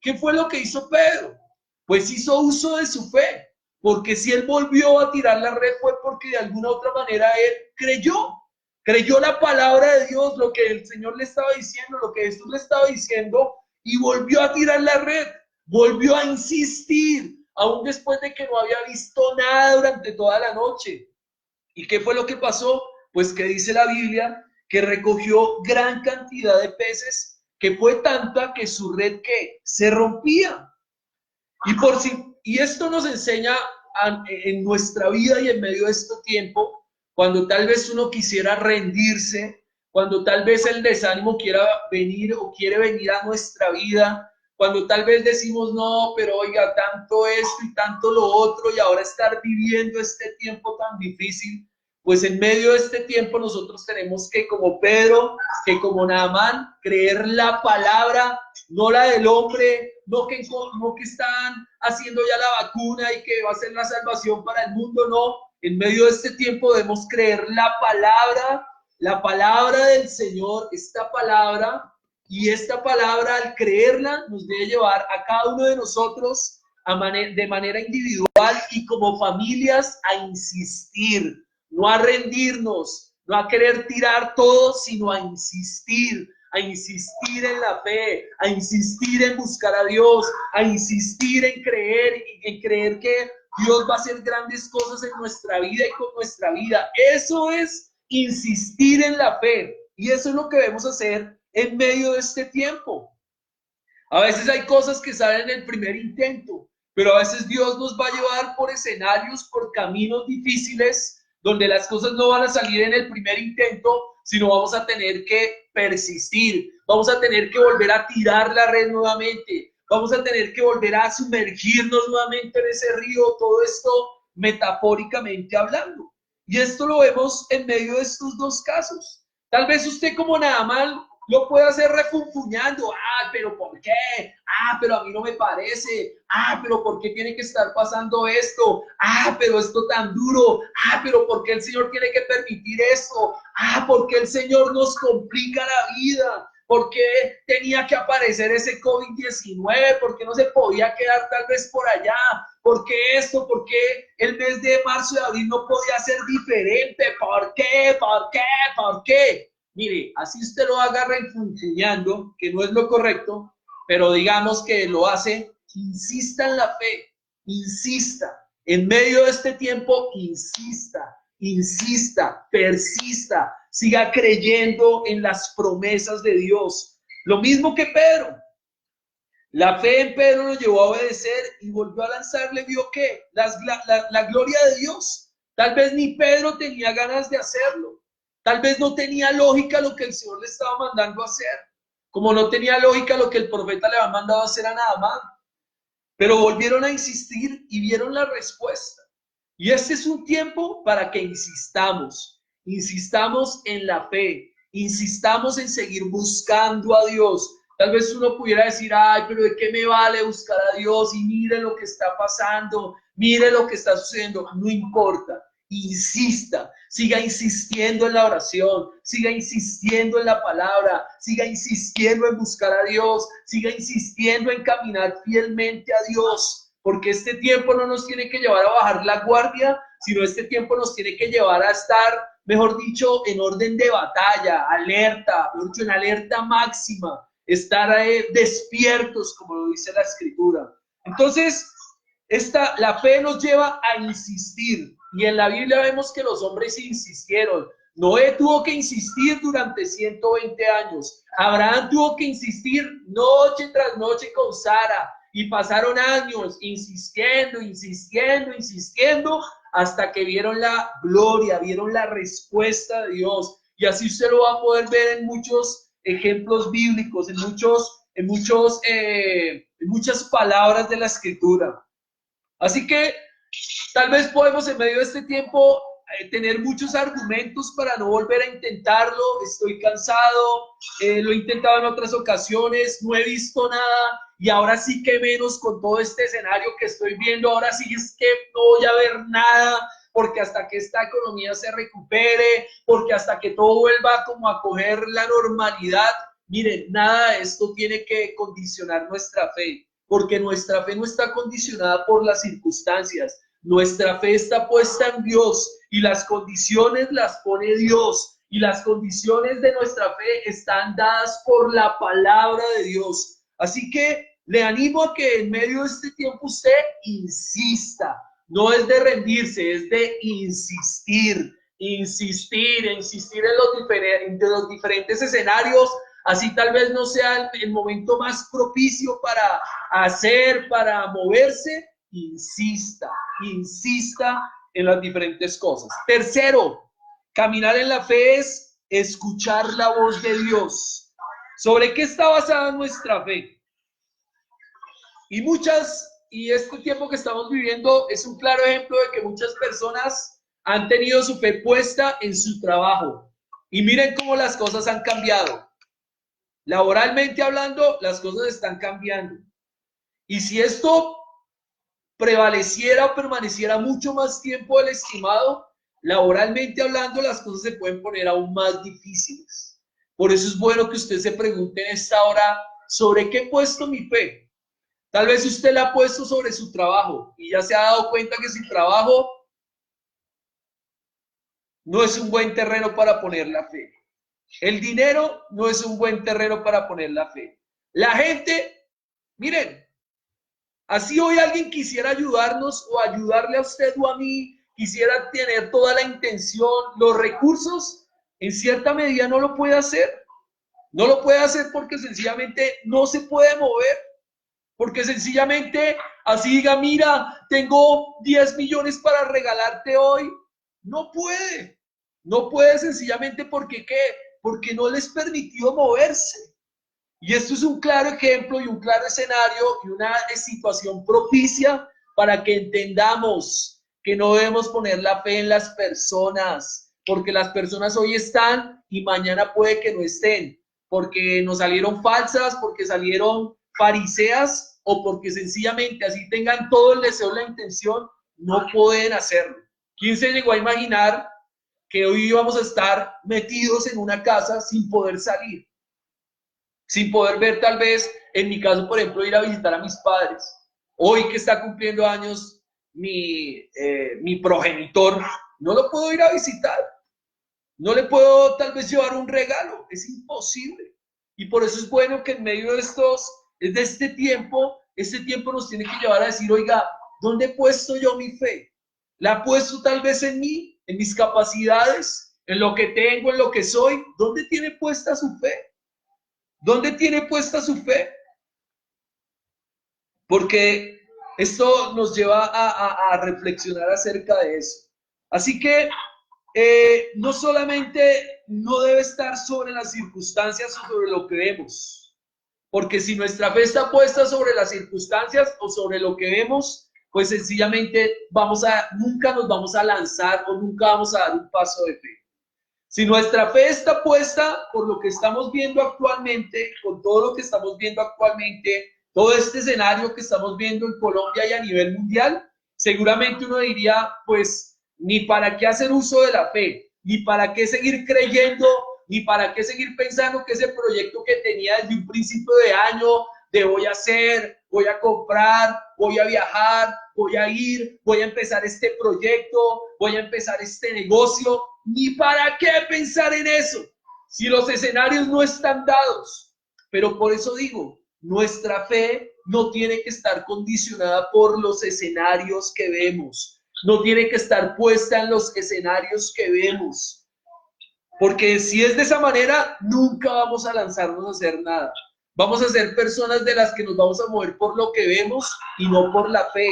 ¿Qué fue lo que hizo Pedro? Pues hizo uso de su fe, porque si él volvió a tirar la red fue porque de alguna otra manera él creyó la palabra de Dios, lo que el Señor le estaba diciendo, lo que Jesús le estaba diciendo, y volvió a tirar la red, volvió a insistir, aún después de que no había visto nada durante toda la noche. ¿Y qué fue lo que pasó? Pues que dice la Biblia que recogió gran cantidad de peces, que fue tanta que su red ¿qué? Se rompía. Y esto nos enseña en nuestra vida y en medio de este tiempo, cuando tal vez uno quisiera rendirse, cuando tal vez el desánimo quiera venir o quiere venir a nuestra vida, cuando tal vez decimos, no, pero oiga, tanto esto y tanto lo otro, y ahora estar viviendo este tiempo tan difícil, pues en medio de este tiempo nosotros tenemos que, como Pedro, que como Naamán, creer la palabra, no la del hombre, no que están haciendo ya la vacuna y que va a ser la salvación para el mundo, no. En medio de este tiempo debemos creer la palabra del Señor, esta palabra, y esta palabra al creerla nos debe llevar a cada uno de nosotros de manera individual y como familias a insistir, no a rendirnos, no a querer tirar todo, sino a insistir en la fe, a insistir en buscar a Dios, a insistir en creer que Dios va a hacer grandes cosas en nuestra vida y con nuestra vida. Eso es insistir en la fe, y eso es lo que debemos hacer en medio de este tiempo. A veces hay cosas que salen en el primer intento, pero a veces Dios nos va a llevar por escenarios, por caminos difíciles, donde las cosas no van a salir en el primer intento, sino vamos a tener que persistir, vamos a tener que volver a tirar la red nuevamente, vamos a tener que volver a sumergirnos nuevamente en ese río, todo esto metafóricamente hablando. Y esto lo vemos en medio de estos dos casos. Tal vez usted como Naamán lo puede hacer refunfuñando. Ah, pero ¿por qué? Ah, pero a mí no me parece. Ah, pero ¿por qué tiene que estar pasando esto? Ah, pero esto tan duro. Ah, pero ¿por qué el Señor tiene que permitir esto? Ah, ¿por qué el Señor nos complica la vida? ¿Por qué tenía que aparecer ese COVID-19? ¿Por qué no se podía quedar tal vez por allá? ¿Por qué esto? ¿Por qué el mes de marzo y abril no podía ser diferente? ¿Por qué? ¿Por qué? ¿Por qué? Mire, así usted lo haga refunfuñando, que no es lo correcto, pero digamos que lo hace, insista en la fe, insista. En medio de este tiempo, insista, insista, persista, siga creyendo en las promesas de Dios. Lo mismo que Pedro. La fe en Pedro lo llevó a obedecer y volvió a lanzarle, ¿vio qué? La gloria de Dios. Tal vez ni Pedro tenía ganas de hacerlo. Tal vez no tenía lógica lo que el Señor le estaba mandando a hacer. Como no tenía lógica lo que el profeta le había mandado a hacer a Naamán. Pero volvieron a insistir y vieron la respuesta. Y este es un tiempo para que insistamos. Insistamos en la fe. Insistamos en seguir buscando a Dios. Tal vez uno pudiera decir, ay, pero ¿de qué me vale buscar a Dios? Y mire lo que está pasando, mire lo que está sucediendo. No importa, insista, siga insistiendo en la oración, siga insistiendo en la palabra, siga insistiendo en buscar a Dios, siga insistiendo en caminar fielmente a Dios. Porque este tiempo no nos tiene que llevar a bajar la guardia, sino este tiempo nos tiene que llevar a estar, mejor dicho, en orden de batalla, alerta, mejor dicho, en alerta máxima. Estar despiertos, como lo dice la Escritura. Entonces, la fe nos lleva a insistir. Y en la Biblia vemos que los hombres insistieron. Noé tuvo que insistir durante 120 años. Abraham tuvo que insistir noche tras noche con Sara. Y pasaron años insistiendo, insistiendo, insistiendo, hasta que vieron la gloria, vieron la respuesta de Dios. Y así usted lo va a poder ver en muchos ejemplos bíblicos, en muchas palabras de la Escritura. Así que tal vez podemos en medio de este tiempo tener muchos argumentos para no volver a intentarlo. Estoy cansado, lo he intentado en otras ocasiones, no he visto nada y ahora sí que menos con todo este escenario que estoy viendo. Ahora sí es que no voy a ver nada, porque hasta que esta economía se recupere, porque hasta que todo vuelva como a coger la normalidad, miren, nada de esto tiene que condicionar nuestra fe, porque nuestra fe no está condicionada por las circunstancias, nuestra fe está puesta en Dios y las condiciones las pone Dios y las condiciones de nuestra fe están dadas por la palabra de Dios. Así que le animo a que en medio de este tiempo usted insista. No es de rendirse, es de insistir, insistir en los diferentes escenarios. Así tal vez no sea el momento más propicio para hacer, para moverse. Insista, insista en las diferentes cosas. Tercero, caminar en la fe es escuchar la voz de Dios. ¿Sobre qué está basada nuestra fe? Y este tiempo que estamos viviendo es un claro ejemplo de que muchas personas han tenido su fe puesta en su trabajo. Y miren cómo las cosas han cambiado. Laboralmente hablando, las cosas están cambiando. Y si esto prevaleciera o permaneciera mucho más tiempo del estimado, laboralmente hablando, las cosas se pueden poner aún más difíciles. Por eso es bueno que usted se pregunte en esta hora, ¿sobre qué he puesto mi fe? Tal vez usted la ha puesto sobre su trabajo y ya se ha dado cuenta que su trabajo no es un buen terreno para poner la fe. El dinero no es un buen terreno para poner la fe. La gente, miren, así hoy alguien quisiera ayudarnos o ayudarle a usted o a mí, quisiera tener toda la intención, los recursos, en cierta medida no lo puede hacer. No lo puede hacer porque sencillamente no se puede mover. Porque sencillamente así diga, mira, tengo 10 millones para regalarte hoy. No puede. No puede sencillamente porque ¿qué? Porque no les permitió moverse. Y esto es un claro ejemplo y un claro escenario y una situación propicia para que entendamos que no debemos poner la fe en las personas, porque las personas hoy están y mañana puede que no estén, porque nos salieron falsas, porque salieron fariseas o porque sencillamente así tengan todo el deseo, la intención, no pueden hacerlo. ¿Quién se llegó a imaginar que hoy íbamos a estar metidos en una casa sin poder salir? Sin poder ver tal vez, en mi caso, por ejemplo, ir a visitar a mis padres. Hoy que está cumpliendo años mi progenitor, no lo puedo ir a visitar. No le puedo tal vez llevar un regalo. Es imposible. Y por eso es bueno que en medio de este tiempo nos tiene que llevar a decir, oiga, ¿dónde he puesto yo mi fe? ¿La he puesto tal vez en mí, en mis capacidades, en lo que tengo, en lo que soy? ¿Dónde tiene puesta su fe? ¿Dónde tiene puesta su fe? Porque esto nos lleva a reflexionar acerca de eso. Así que no solamente no debe estar sobre las circunstancias o sobre lo que vemos, porque si nuestra fe está puesta sobre las circunstancias o sobre lo que vemos, pues sencillamente nunca nos vamos a lanzar o nunca vamos a dar un paso de fe. Si nuestra fe está puesta por lo que estamos viendo actualmente, con todo lo que estamos viendo actualmente, todo este escenario que estamos viendo en Colombia y a nivel mundial, seguramente uno diría, pues, ni para qué hacer uso de la fe, ni para qué seguir creyendo, ni para qué seguir pensando que ese proyecto que tenía desde un principio de año, de voy a hacer, voy a comprar, voy a viajar, voy a ir, voy a empezar este proyecto, voy a empezar este negocio, ni para qué pensar en eso, si los escenarios no están dados. Pero por eso digo, nuestra fe no tiene que estar condicionada por los escenarios que vemos, no tiene que estar puesta en los escenarios que vemos, porque si es de esa manera, nunca vamos a lanzarnos a hacer nada. Vamos a ser personas de las que nos vamos a mover por lo que vemos y no por la fe.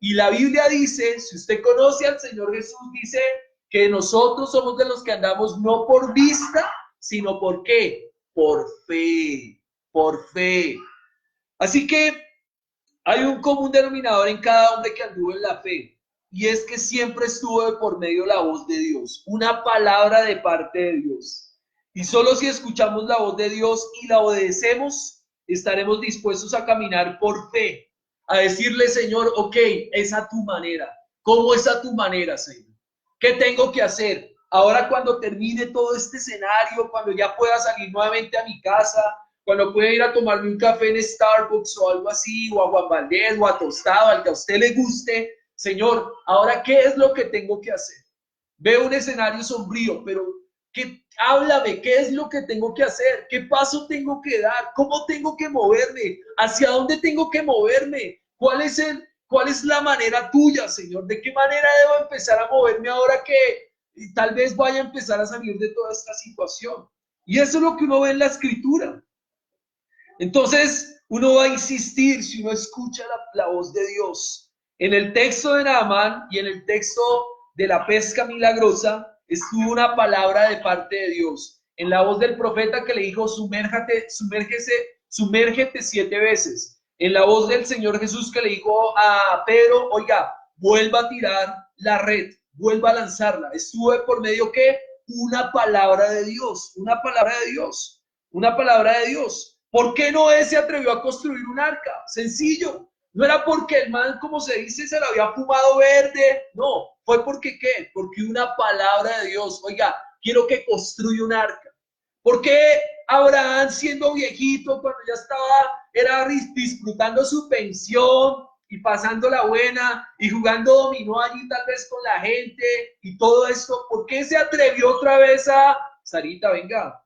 Y la Biblia dice, si usted conoce al Señor Jesús, dice que nosotros somos de los que andamos no por vista, sino por qué, por fe, por fe. Así que hay un común denominador en cada hombre que anduvo en la fe, y es que siempre estuvo de por medio la voz de Dios, una palabra de parte de Dios. Y solo si escuchamos la voz de Dios y la obedecemos, estaremos dispuestos a caminar por fe, a decirle, Señor, ok, es a tu manera. ¿Cómo es a tu manera, Señor? ¿Qué tengo que hacer? Ahora cuando termine todo este escenario, cuando ya pueda salir nuevamente a mi casa, cuando pueda ir a tomarme un café en Starbucks o algo así, o a Juan Valdez, o a Tostado, al que a usted le guste, Señor, ahora, ¿qué es lo que tengo que hacer? Veo un escenario sombrío, pero háblame, ¿qué es lo que tengo que hacer? ¿Qué paso tengo que dar? ¿Cómo tengo que moverme? ¿Hacia dónde tengo que moverme? ¿Cuál es la manera tuya, Señor? ¿De qué manera debo empezar a moverme ahora que tal vez vaya a empezar a salir de toda esta situación? Y eso es lo que uno ve en la Escritura. Entonces, uno va a insistir si uno escucha la voz de Dios. En el texto de Naamán y en el texto de la pesca milagrosa, estuvo una palabra de parte de Dios. En la voz del profeta que le dijo, sumérgete 7 veces. En la voz del Señor Jesús que le dijo a Pedro, oiga, vuelva a tirar la red, vuelva a lanzarla. Estuvo por medio que una palabra de Dios, una palabra de Dios, una palabra de Dios. ¿Por qué Noé se atrevió a construir un arca? Sencillo. No era porque el man, como se dice, se lo había fumado verde. No, fue porque ¿qué? Porque una palabra de Dios. Oiga, quiero que construya un arca. ¿Por qué Abraham, siendo viejito, cuando ya era disfrutando su pensión y pasando la buena y jugando dominó allí tal vez con la gente y todo esto, ¿por qué se atrevió otra vez a, Sarita, venga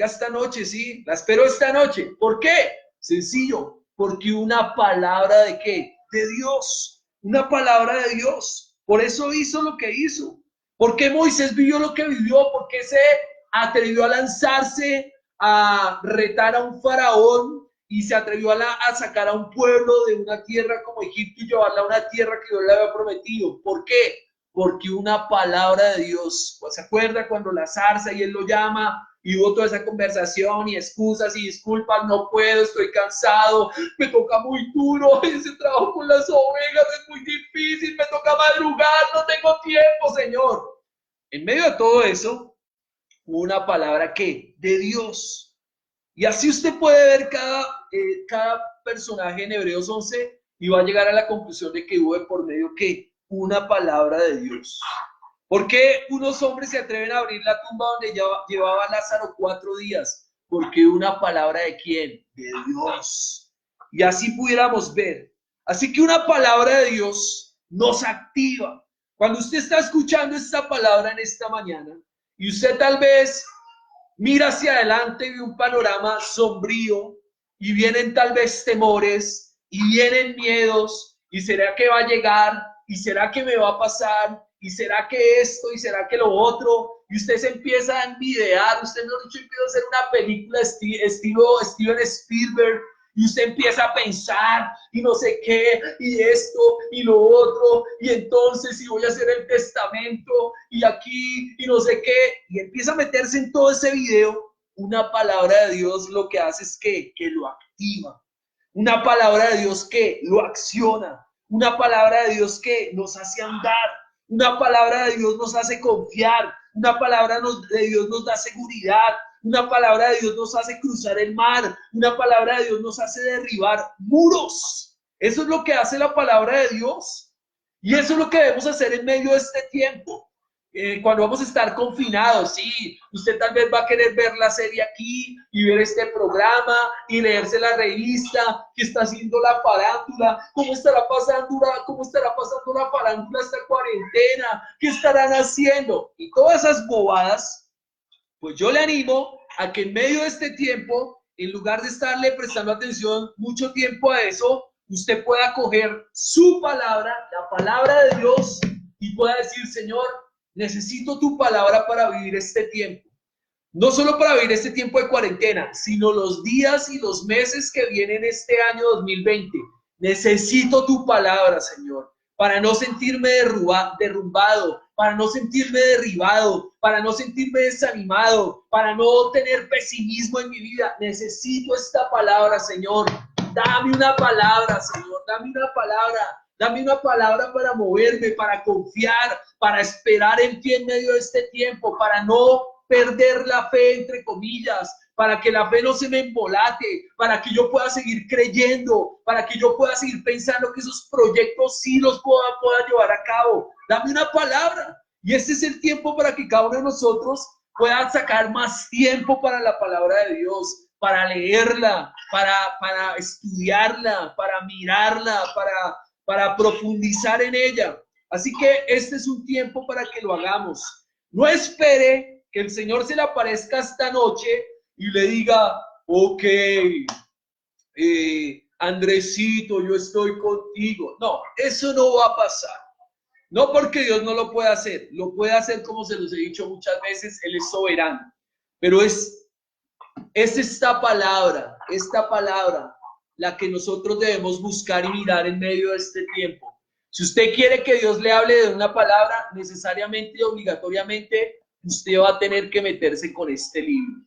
esta noche, sí, la espero esta noche? ¿Por qué? Sencillo, porque una palabra de qué? De Dios, una palabra de Dios. Por eso hizo lo que hizo. ¿Por qué Moisés vivió lo que vivió? ¿Por qué se atrevió a lanzarse a retar a un faraón y se atrevió a sacar a un pueblo de una tierra como Egipto y llevarla a una tierra que Dios le había prometido. ¿Por qué? Porque una palabra de Dios, ¿se acuerda cuando la zarza y él lo llama y hubo toda esa conversación y excusas y disculpas? No puedo, estoy cansado, me toca muy duro, ese trabajo con las ovejas es muy difícil, me toca madrugar, no tengo tiempo, Señor. En medio de todo eso, hubo una palabra que de Dios. Y así usted puede ver cada personaje en Hebreos 11 y va a llegar a la conclusión de que hubo de por medio que una palabra de Dios. ¿Por qué unos hombres se atreven a abrir la tumba donde llevaba Lázaro 4 días? Porque una palabra de ¿quién? De Dios. Y así pudiéramos ver. Así que una palabra de Dios nos activa. Cuando usted está escuchando esta palabra en esta mañana y usted tal vez mira hacia adelante y ve un panorama sombrío y vienen tal vez temores y vienen miedos y será que va a llegar y será que me va a pasar y será que esto y será que lo otro y usted se empieza a envidiar, usted no dicho empieza a hacer una película estilo Steven Spielberg y usted empieza a pensar y no sé qué, y esto y lo otro, y entonces si voy a hacer el testamento, y aquí, y no sé qué, y empieza a meterse en todo ese video. Una palabra de Dios lo que hace es que lo activa. Una palabra de Dios que lo acciona. Una palabra de Dios que nos hace andar. Una palabra de Dios nos hace confiar. Una palabra de Dios nos da seguridad. Una palabra de Dios nos hace cruzar el mar. Una palabra de Dios nos hace derribar muros. Eso es lo que hace la palabra de Dios. Y eso es lo que debemos hacer en medio de este tiempo. Cuando vamos a estar confinados, sí, usted tal vez va a querer ver la serie aquí y ver este programa y leerse la revista que está haciendo la farándula, cómo estará pasando la farándula esta cuarentena, qué estarán haciendo y todas esas bobadas. Pues yo le animo a que en medio de este tiempo, en lugar de estarle prestando atención mucho tiempo a eso, usted pueda coger su palabra, la palabra de Dios, y pueda decir, Señor, necesito tu palabra para vivir este tiempo. No solo para vivir este tiempo de cuarentena, sino los días y los meses que vienen este año 2020. Necesito tu palabra, Señor, para no sentirme derrumbado, para no sentirme derribado, para no sentirme desanimado, para no tener pesimismo en mi vida. Necesito esta palabra, Señor. Dame una palabra, Señor, dame una palabra. Dame una palabra para moverme, para confiar, para esperar en ti en medio de este tiempo, para no perder la fe, entre comillas, para que la fe no se me embolate, para que yo pueda seguir creyendo, para que yo pueda seguir pensando que esos proyectos sí los pueda llevar a cabo. Dame una palabra. Y este es el tiempo para que cada uno de nosotros pueda sacar más tiempo para la palabra de Dios, para leerla, para estudiarla, para mirarla, para profundizar en ella. Así que este es un tiempo para que lo hagamos. No espere que el Señor se le aparezca esta noche y le diga, ok, Andresito, yo estoy contigo. No, eso no va a pasar. No porque Dios no lo pueda hacer, lo puede hacer como se los he dicho muchas veces, Él es soberano. Pero es esta palabra, la que nosotros debemos buscar y mirar en medio de este tiempo. Si usted quiere que Dios le hable de una palabra, necesariamente y obligatoriamente, usted va a tener que meterse con este libro.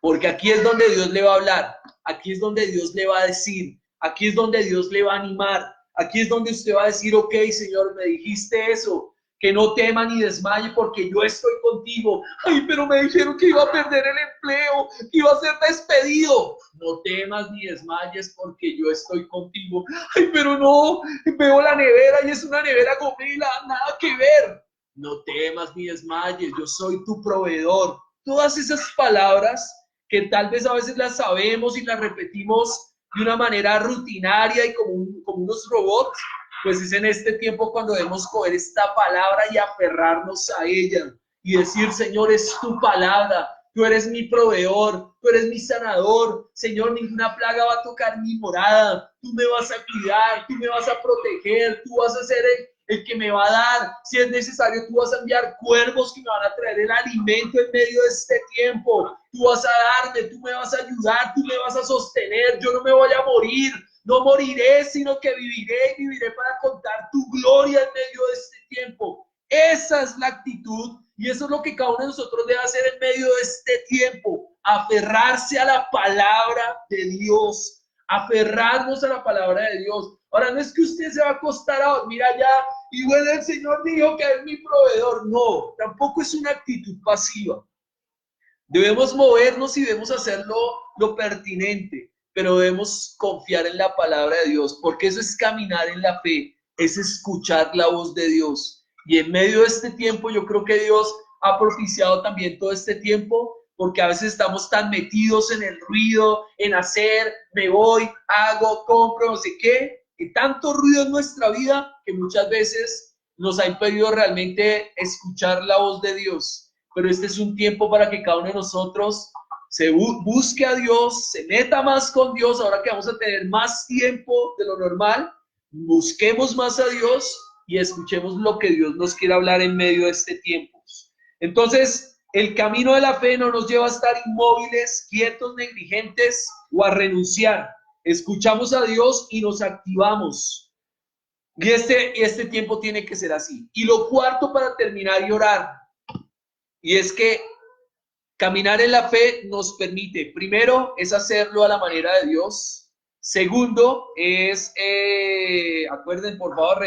Porque aquí es donde Dios le va a hablar, aquí es donde Dios le va a decir, aquí es donde Dios le va a animar, aquí es donde usted va a decir, ok, Señor, me dijiste eso, que no tema ni desmaye porque yo estoy contigo. Ay, pero me dijeron que iba a perder el empleo, que iba a ser despedido. No temas ni desmayes porque yo estoy contigo. Ay, pero no, veo la nevera y es una nevera gomela, nada que ver. No temas ni desmayes, yo soy tu proveedor. Todas esas palabras que tal vez a veces las sabemos y las repetimos de una manera rutinaria y como unos robots, pues es en este tiempo cuando debemos coger esta palabra y aferrarnos a ella y decir, Señor, es tu palabra, tú eres mi proveedor, tú eres mi sanador, Señor, ninguna plaga va a tocar mi morada, tú me vas a cuidar, tú me vas a proteger, tú vas a ser el que me va a dar. Si es necesario, tú vas a enviar cuervos que me van a traer el alimento en medio de este tiempo. Tú vas a darme, tú me vas a ayudar, tú me vas a sostener. Yo no me voy a morir, no moriré, sino que viviré y viviré para contar tu gloria en medio de este tiempo. Esa es la actitud y eso es lo que cada uno de nosotros debe hacer en medio de este tiempo. Aferrarse a la palabra de Dios. Aferrarnos a la palabra de Dios. Ahora, no es que usted se va a acostar a dormir allá y bueno, el Señor dijo que es mi proveedor. No, tampoco es una actitud pasiva. Debemos movernos y debemos hacerlo lo pertinente, pero debemos confiar en la palabra de Dios, porque eso es caminar en la fe, es escuchar la voz de Dios. Y en medio de este tiempo, yo creo que Dios ha propiciado también todo este tiempo, porque a veces estamos tan metidos en el ruido, en hacer, me voy, hago, compro, no sé qué, y tanto ruido en nuestra vida que muchas veces nos ha impedido realmente escuchar la voz de Dios. Pero este es un tiempo para que cada uno de nosotros se busque a Dios, se meta más con Dios, ahora que vamos a tener más tiempo de lo normal, busquemos más a Dios y escuchemos lo que Dios nos quiere hablar en medio de este tiempo. Entonces, el camino de la fe no nos lleva a estar inmóviles, quietos, negligentes o a renunciar. Escuchamos a Dios y nos activamos. Y este tiempo tiene que ser así. Y lo cuarto para terminar y orar, y es que caminar en la fe nos permite, primero, es hacerlo a la manera de Dios. Segundo, es, por favor,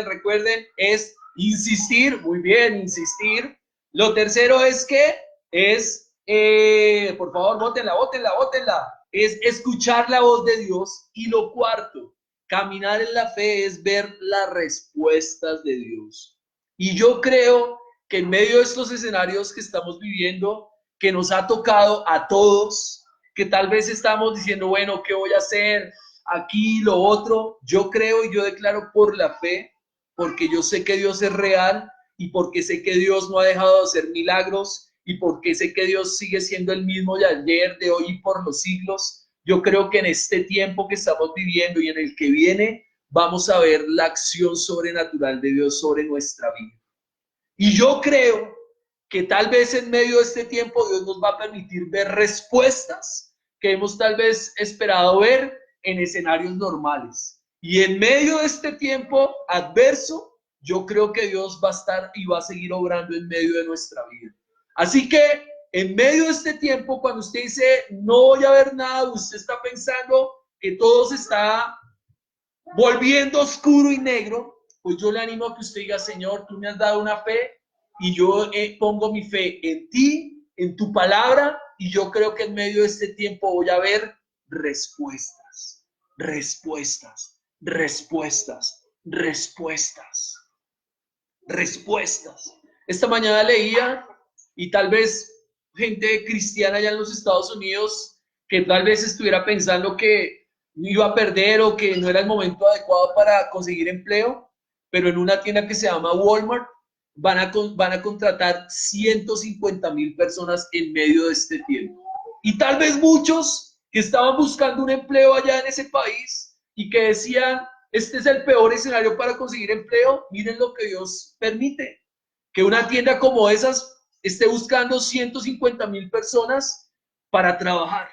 recuerden, es insistir, muy bien, insistir. Lo tercero es que es, por favor, bótenla, es escuchar la voz de Dios. Y lo cuarto, caminar en la fe es ver las respuestas de Dios. Y yo creo que en medio de estos escenarios que estamos viviendo, que nos ha tocado a todos, que tal vez estamos diciendo, bueno, ¿qué voy a hacer? Aquí, lo otro. Yo creo y yo declaro por la fe, porque yo sé que Dios es real y porque sé que Dios no ha dejado de hacer milagros y porque sé que Dios sigue siendo el mismo de ayer, de hoy y por los siglos. Yo creo que en este tiempo que estamos viviendo y en el que viene, vamos a ver la acción sobrenatural de Dios sobre nuestra vida. Y yo creo que tal vez en medio de este tiempo Dios nos va a permitir ver respuestas que hemos tal vez esperado ver en escenarios normales. Y en medio de este tiempo adverso, yo creo que Dios va a estar y va a seguir obrando en medio de nuestra vida. Así que en medio de este tiempo, cuando usted dice, no voy a ver nada, usted está pensando que todo se está volviendo oscuro y negro, pues yo le animo a que usted diga, Señor, tú me has dado una fe y yo pongo mi fe en ti, en tu palabra, y yo creo que en medio de este tiempo voy a ver respuestas, respuestas, respuestas, respuestas, respuestas. Esta mañana leía y tal vez gente cristiana allá en los Estados Unidos que tal vez estuviera pensando que iba a perder o que no era el momento adecuado para conseguir empleo, pero en una tienda que se llama Walmart van a contratar 150,000 personas en medio de este tiempo. Y tal vez muchos que estaban buscando un empleo allá en ese país y que decían, este es el peor escenario para conseguir empleo, miren lo que Dios permite. Que una tienda como esas esté buscando 150,000 personas para trabajar,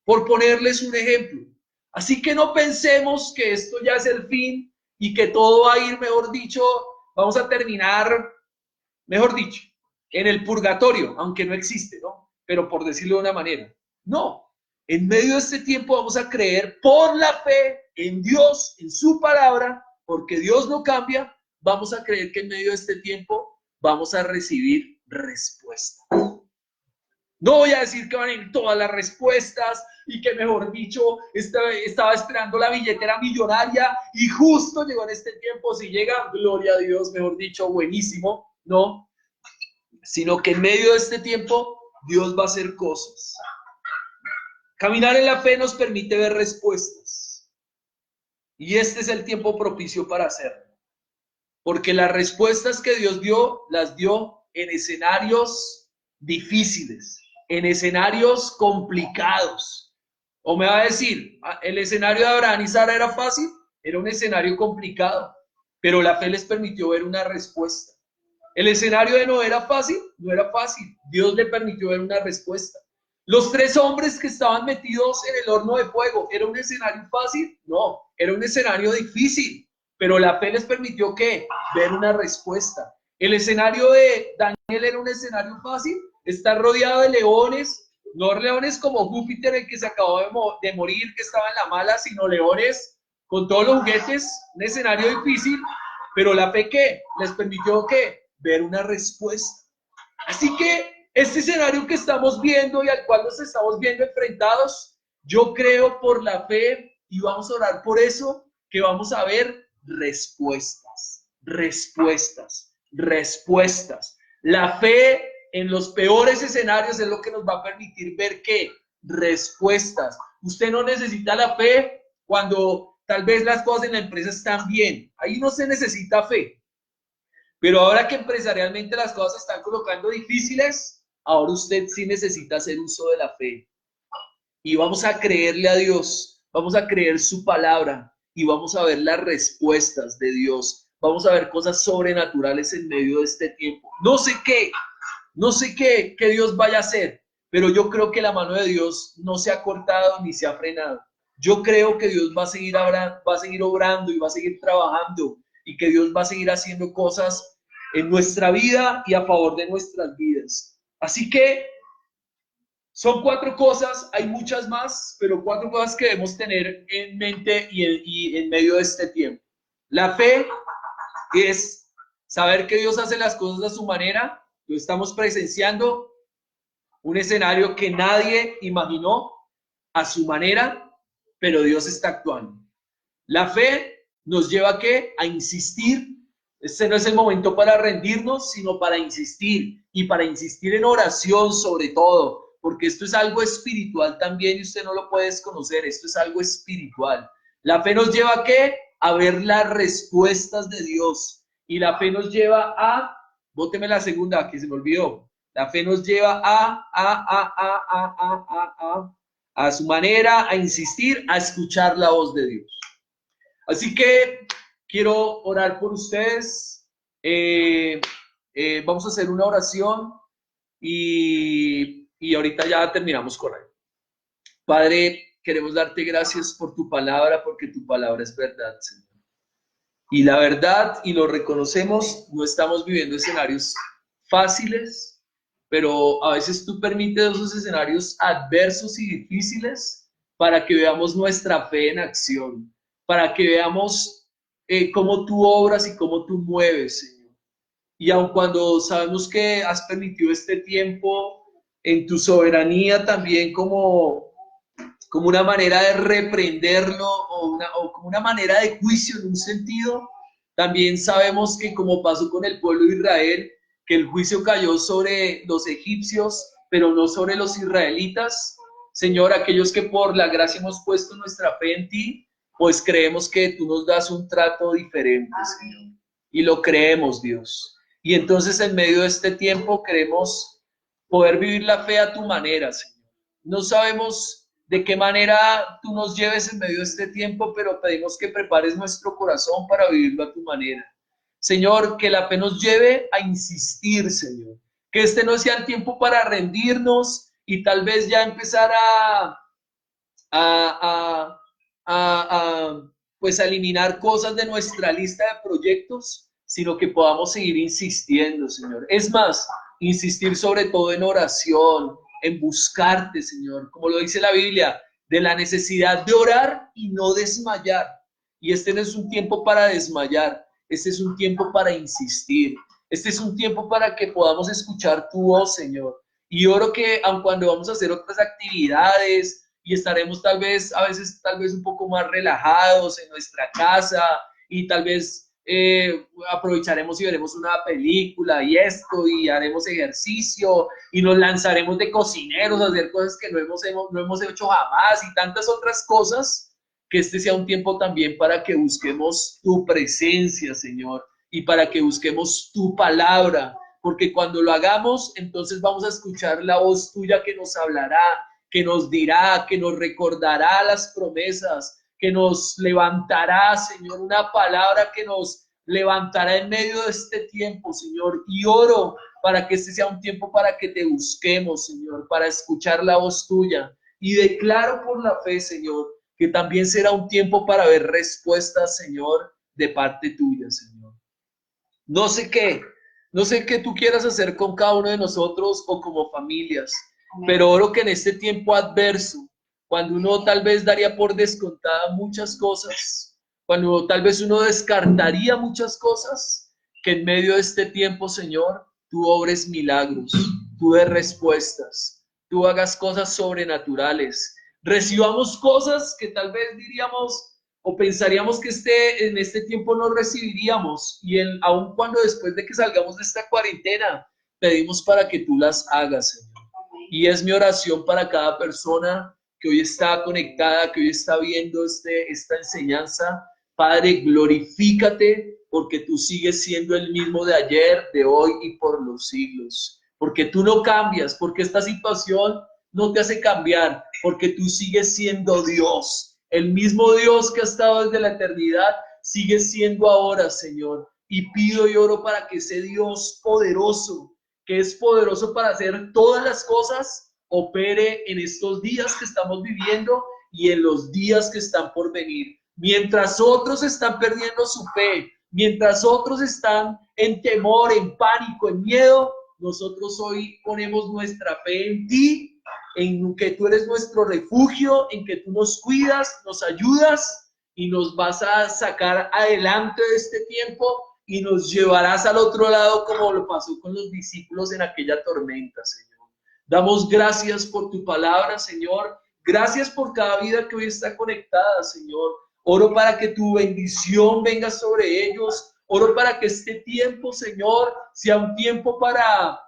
por ponerles un ejemplo. Así que no pensemos que esto ya es el fin y que todo va a ir, mejor dicho, vamos a terminar, mejor dicho, en el purgatorio, aunque no existe, ¿no? Pero por decirlo de una manera. No, en medio de este tiempo vamos a creer por la fe en Dios, en su palabra, porque Dios no cambia, vamos a creer que en medio de este tiempo vamos a recibir respuesta. No voy a decir que van a ir todas las respuestas y que, mejor dicho, estaba esperando la billetera millonaria y justo llegó en este tiempo. Si llega, gloria a Dios, mejor dicho, buenísimo. No, sino que en medio de este tiempo Dios va a hacer cosas. Caminar en la fe nos permite ver respuestas. Y este es el tiempo propicio para hacerlo. Porque las respuestas que Dios dio, las dio en escenarios difíciles, en escenarios complicados. O me va a decir, ¿el escenario de Abraham y Sara era fácil? Era un escenario complicado. pero la fe les permitió ver una respuesta. El escenario de no era fácil, no era fácil. Dios le permitió ver una respuesta. Los tres hombres que estaban metidos en el horno de fuego, ¿era un escenario fácil? No, era un escenario difícil, pero la fe les permitió ¿qué? Ver una respuesta. El escenario de Daniel era un escenario fácil, estar rodeado de leones, no leones como Júpiter, el que se acabó de morir, que estaba en la mala, sino leones con todos los juguetes, un escenario difícil, pero la fe ¿qué? Les permitió ¿qué? Ver una respuesta. Así que este escenario que estamos viendo y al cual nos estamos viendo enfrentados, yo creo por la fe, y vamos a orar por eso, que vamos a ver respuestas, respuestas, respuestas. La fe en los peores escenarios es lo que nos va a permitir ver qué respuestas. Usted no necesita la fe cuando tal vez las cosas en la empresa están bien. Ahí no se necesita fe. Pero ahora que empresarialmente las cosas se están colocando difíciles, ahora usted sí necesita hacer uso de la fe. Y vamos a creerle a Dios, vamos a creer su palabra y vamos a ver las respuestas de Dios. Vamos a ver cosas sobrenaturales en medio de este tiempo. No sé qué Dios vaya a hacer, pero yo creo que la mano de Dios no se ha cortado ni se ha frenado. Yo creo que Dios va a seguir obrando y va a seguir trabajando y que Dios va a seguir haciendo cosas en nuestra vida y a favor de nuestras vidas. Así que son 4 cosas, hay muchas más, pero 4 cosas que debemos tener en mente y en medio de este tiempo. La fe es saber que Dios hace las cosas a su manera. Lo estamos presenciando, un escenario que nadie imaginó a su manera, pero Dios está actuando. La fe nos lleva ¿a qué? A insistir. Este no es el momento para rendirnos, sino para insistir y para insistir en oración sobre todo, porque esto es algo espiritual también y usted no lo puede desconocer, esto es algo espiritual. La fe nos lleva ¿a qué? A ver las respuestas de Dios y la fe nos lleva a, bóteme la segunda que se me olvidó, la fe nos lleva a su manera, a insistir, a escuchar la voz de Dios. Así que quiero orar por ustedes. Vamos a hacer una oración y ahorita ya terminamos con él. Padre, queremos darte gracias por tu palabra, porque tu palabra es verdad, Señor. Y la verdad, y lo reconocemos, no estamos viviendo escenarios fáciles, pero a veces tú permites esos escenarios adversos y difíciles para que veamos nuestra fe en acción, para que veamos cómo tú obras y cómo tú mueves, Señor. Y aun cuando sabemos que has permitido este tiempo en tu soberanía también como una manera de reprenderlo o como una manera de juicio en un sentido, también sabemos que como pasó con el pueblo de Israel, que el juicio cayó sobre los egipcios, pero no sobre los israelitas. Señor, aquellos que por la gracia hemos puesto nuestra fe en ti, pues creemos que tú nos das un trato diferente, Señor. Y lo creemos, Dios. Y entonces en medio de este tiempo queremos poder vivir la fe a tu manera, Señor. No sabemos de qué manera tú nos lleves en medio de este tiempo, pero pedimos que prepares nuestro corazón para vivirlo a tu manera. Señor, que la fe nos lleve a insistir, Señor. Que este no sea el tiempo para rendirnos y tal vez ya empezar pues a eliminar cosas de nuestra lista de proyectos, sino que podamos seguir insistiendo, Señor. Es más, insistir sobre todo en oración, en buscarte, Señor, como lo dice la Biblia, de la necesidad de orar y no desmayar. Y este no es un tiempo para desmayar, este es un tiempo para insistir, este es un tiempo para que podamos escuchar tu voz, Señor. Y oro que aun cuando vamos a hacer otras actividades y estaremos a veces un poco más relajados en nuestra casa y tal vez aprovecharemos y veremos una película y esto y haremos ejercicio y nos lanzaremos de cocineros a hacer cosas que no hemos hecho jamás y tantas otras cosas, que este sea un tiempo también para que busquemos tu presencia, Señor, y para que busquemos tu palabra, porque cuando lo hagamos, entonces vamos a escuchar la voz tuya que nos hablará, que nos dirá, que nos recordará las promesas, que nos levantará, Señor, una palabra que nos levantará en medio de este tiempo, Señor. Y oro para que este sea un tiempo para que te busquemos, Señor, para escuchar la voz tuya. Y declaro por la fe, Señor, que también será un tiempo para ver respuestas, Señor, de parte tuya, Señor. No sé qué, no sé qué tú quieras hacer con cada uno de nosotros o como familias, pero oro que en este tiempo adverso, cuando uno tal vez daría por descontada muchas cosas, cuando tal vez uno descartaría muchas cosas, que en medio de este tiempo, Señor, tú obres milagros, tú des respuestas, tú hagas cosas sobrenaturales, recibamos cosas que tal vez diríamos o pensaríamos que en este tiempo no recibiríamos y aun cuando después de que salgamos de esta cuarentena, pedimos para que tú las hagas, Señor. Y es mi oración para cada persona que hoy está conectada, que hoy está viendo esta enseñanza. Padre, glorifícate porque tú sigues siendo el mismo de ayer, de hoy y por los siglos. Porque tú no cambias, porque esta situación no te hace cambiar, porque tú sigues siendo Dios. El mismo Dios que ha estado desde la eternidad sigue siendo ahora, Señor. Y pido y oro para que ese Dios poderoso, que es poderoso para hacer todas las cosas, opere en estos días que estamos viviendo y en los días que están por venir. Mientras otros están perdiendo su fe, mientras otros están en temor, en pánico, en miedo, nosotros hoy ponemos nuestra fe en ti, en que tú eres nuestro refugio, en que tú nos cuidas, nos ayudas y nos vas a sacar adelante de este tiempo y nos llevarás al otro lado como lo pasó con los discípulos en aquella tormenta, Señor. Damos gracias por tu palabra, Señor. Gracias por cada vida que hoy está conectada, Señor. Oro para que tu bendición venga sobre ellos. Oro para que este tiempo, Señor, sea un tiempo para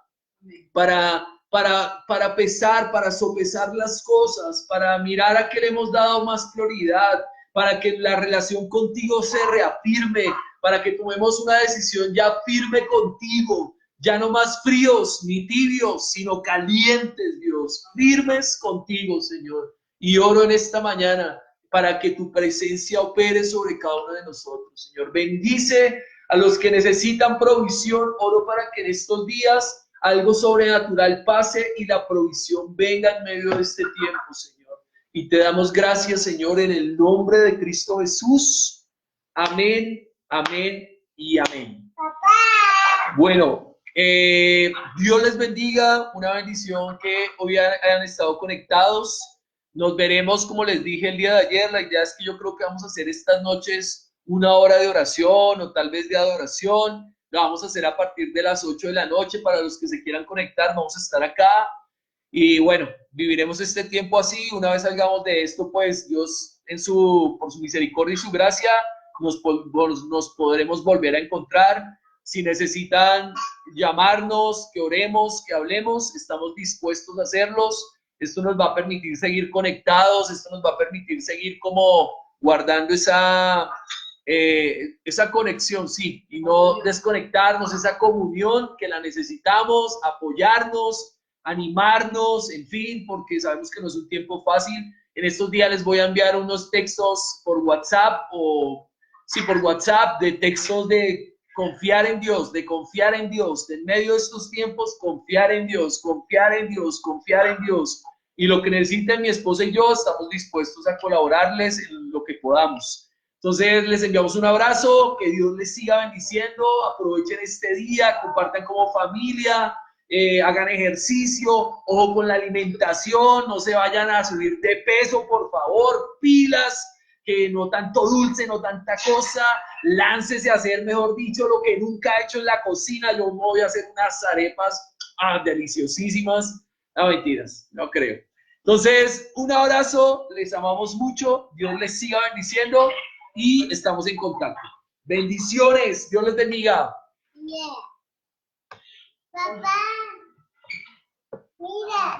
pesar, para sopesar las cosas, para mirar a qué le hemos dado más prioridad, para que la relación contigo se reafirme, para que tomemos una decisión ya firme contigo, ya no más fríos ni tibios, sino calientes, Dios, firmes contigo, Señor. Y oro en esta mañana para que tu presencia opere sobre cada uno de nosotros, Señor. Bendice a los que necesitan provisión. Oro para que en estos días algo sobrenatural pase y la provisión venga en medio de este tiempo, Señor. Y te damos gracias, Señor, en el nombre de Cristo Jesús. Amén, amén y amén. Bueno, Dios les bendiga, una bendición que hoy hayan estado conectados. Nos veremos, como les dije el día de ayer. La idea es que yo creo que vamos a hacer estas noches una hora de oración o tal vez de adoración. La vamos a hacer a partir de las 8 de la noche. Para los que se quieran conectar, vamos a estar acá. Y bueno, viviremos este tiempo así. Una vez salgamos de esto, pues Dios, por su misericordia y su gracia, nos podremos volver a encontrar. Si necesitan llamarnos, que oremos, que hablemos, estamos dispuestos a hacerlos. Esto nos va a permitir seguir conectados, esto nos va a permitir seguir como guardando esa conexión, sí, y no desconectarnos, esa comunión que la necesitamos, apoyarnos, animarnos, en fin, porque sabemos que no es un tiempo fácil. En estos días les voy a enviar unos textos por WhatsApp por WhatsApp, de textos de confiar en Dios, de confiar en Dios, de en medio de estos tiempos, confiar en Dios, confiar en Dios, confiar en Dios. Y lo que necesiten mi esposa y yo, estamos dispuestos a colaborarles en lo que podamos. Entonces, les enviamos un abrazo, que Dios les siga bendiciendo, aprovechen este día, compartan como familia, hagan ejercicio, ojo con la alimentación, no se vayan a subir de peso, por favor, pilas, que no tanto dulce, no tanta cosa, láncese a hacer, mejor dicho, lo que nunca ha hecho en la cocina. Yo me voy a hacer unas arepas deliciosísimas. No, mentiras, no creo. Entonces, un abrazo, les amamos mucho, Dios les siga bendiciendo y estamos en contacto. Bendiciones, Dios les bendiga. Yeah. Papá, mira.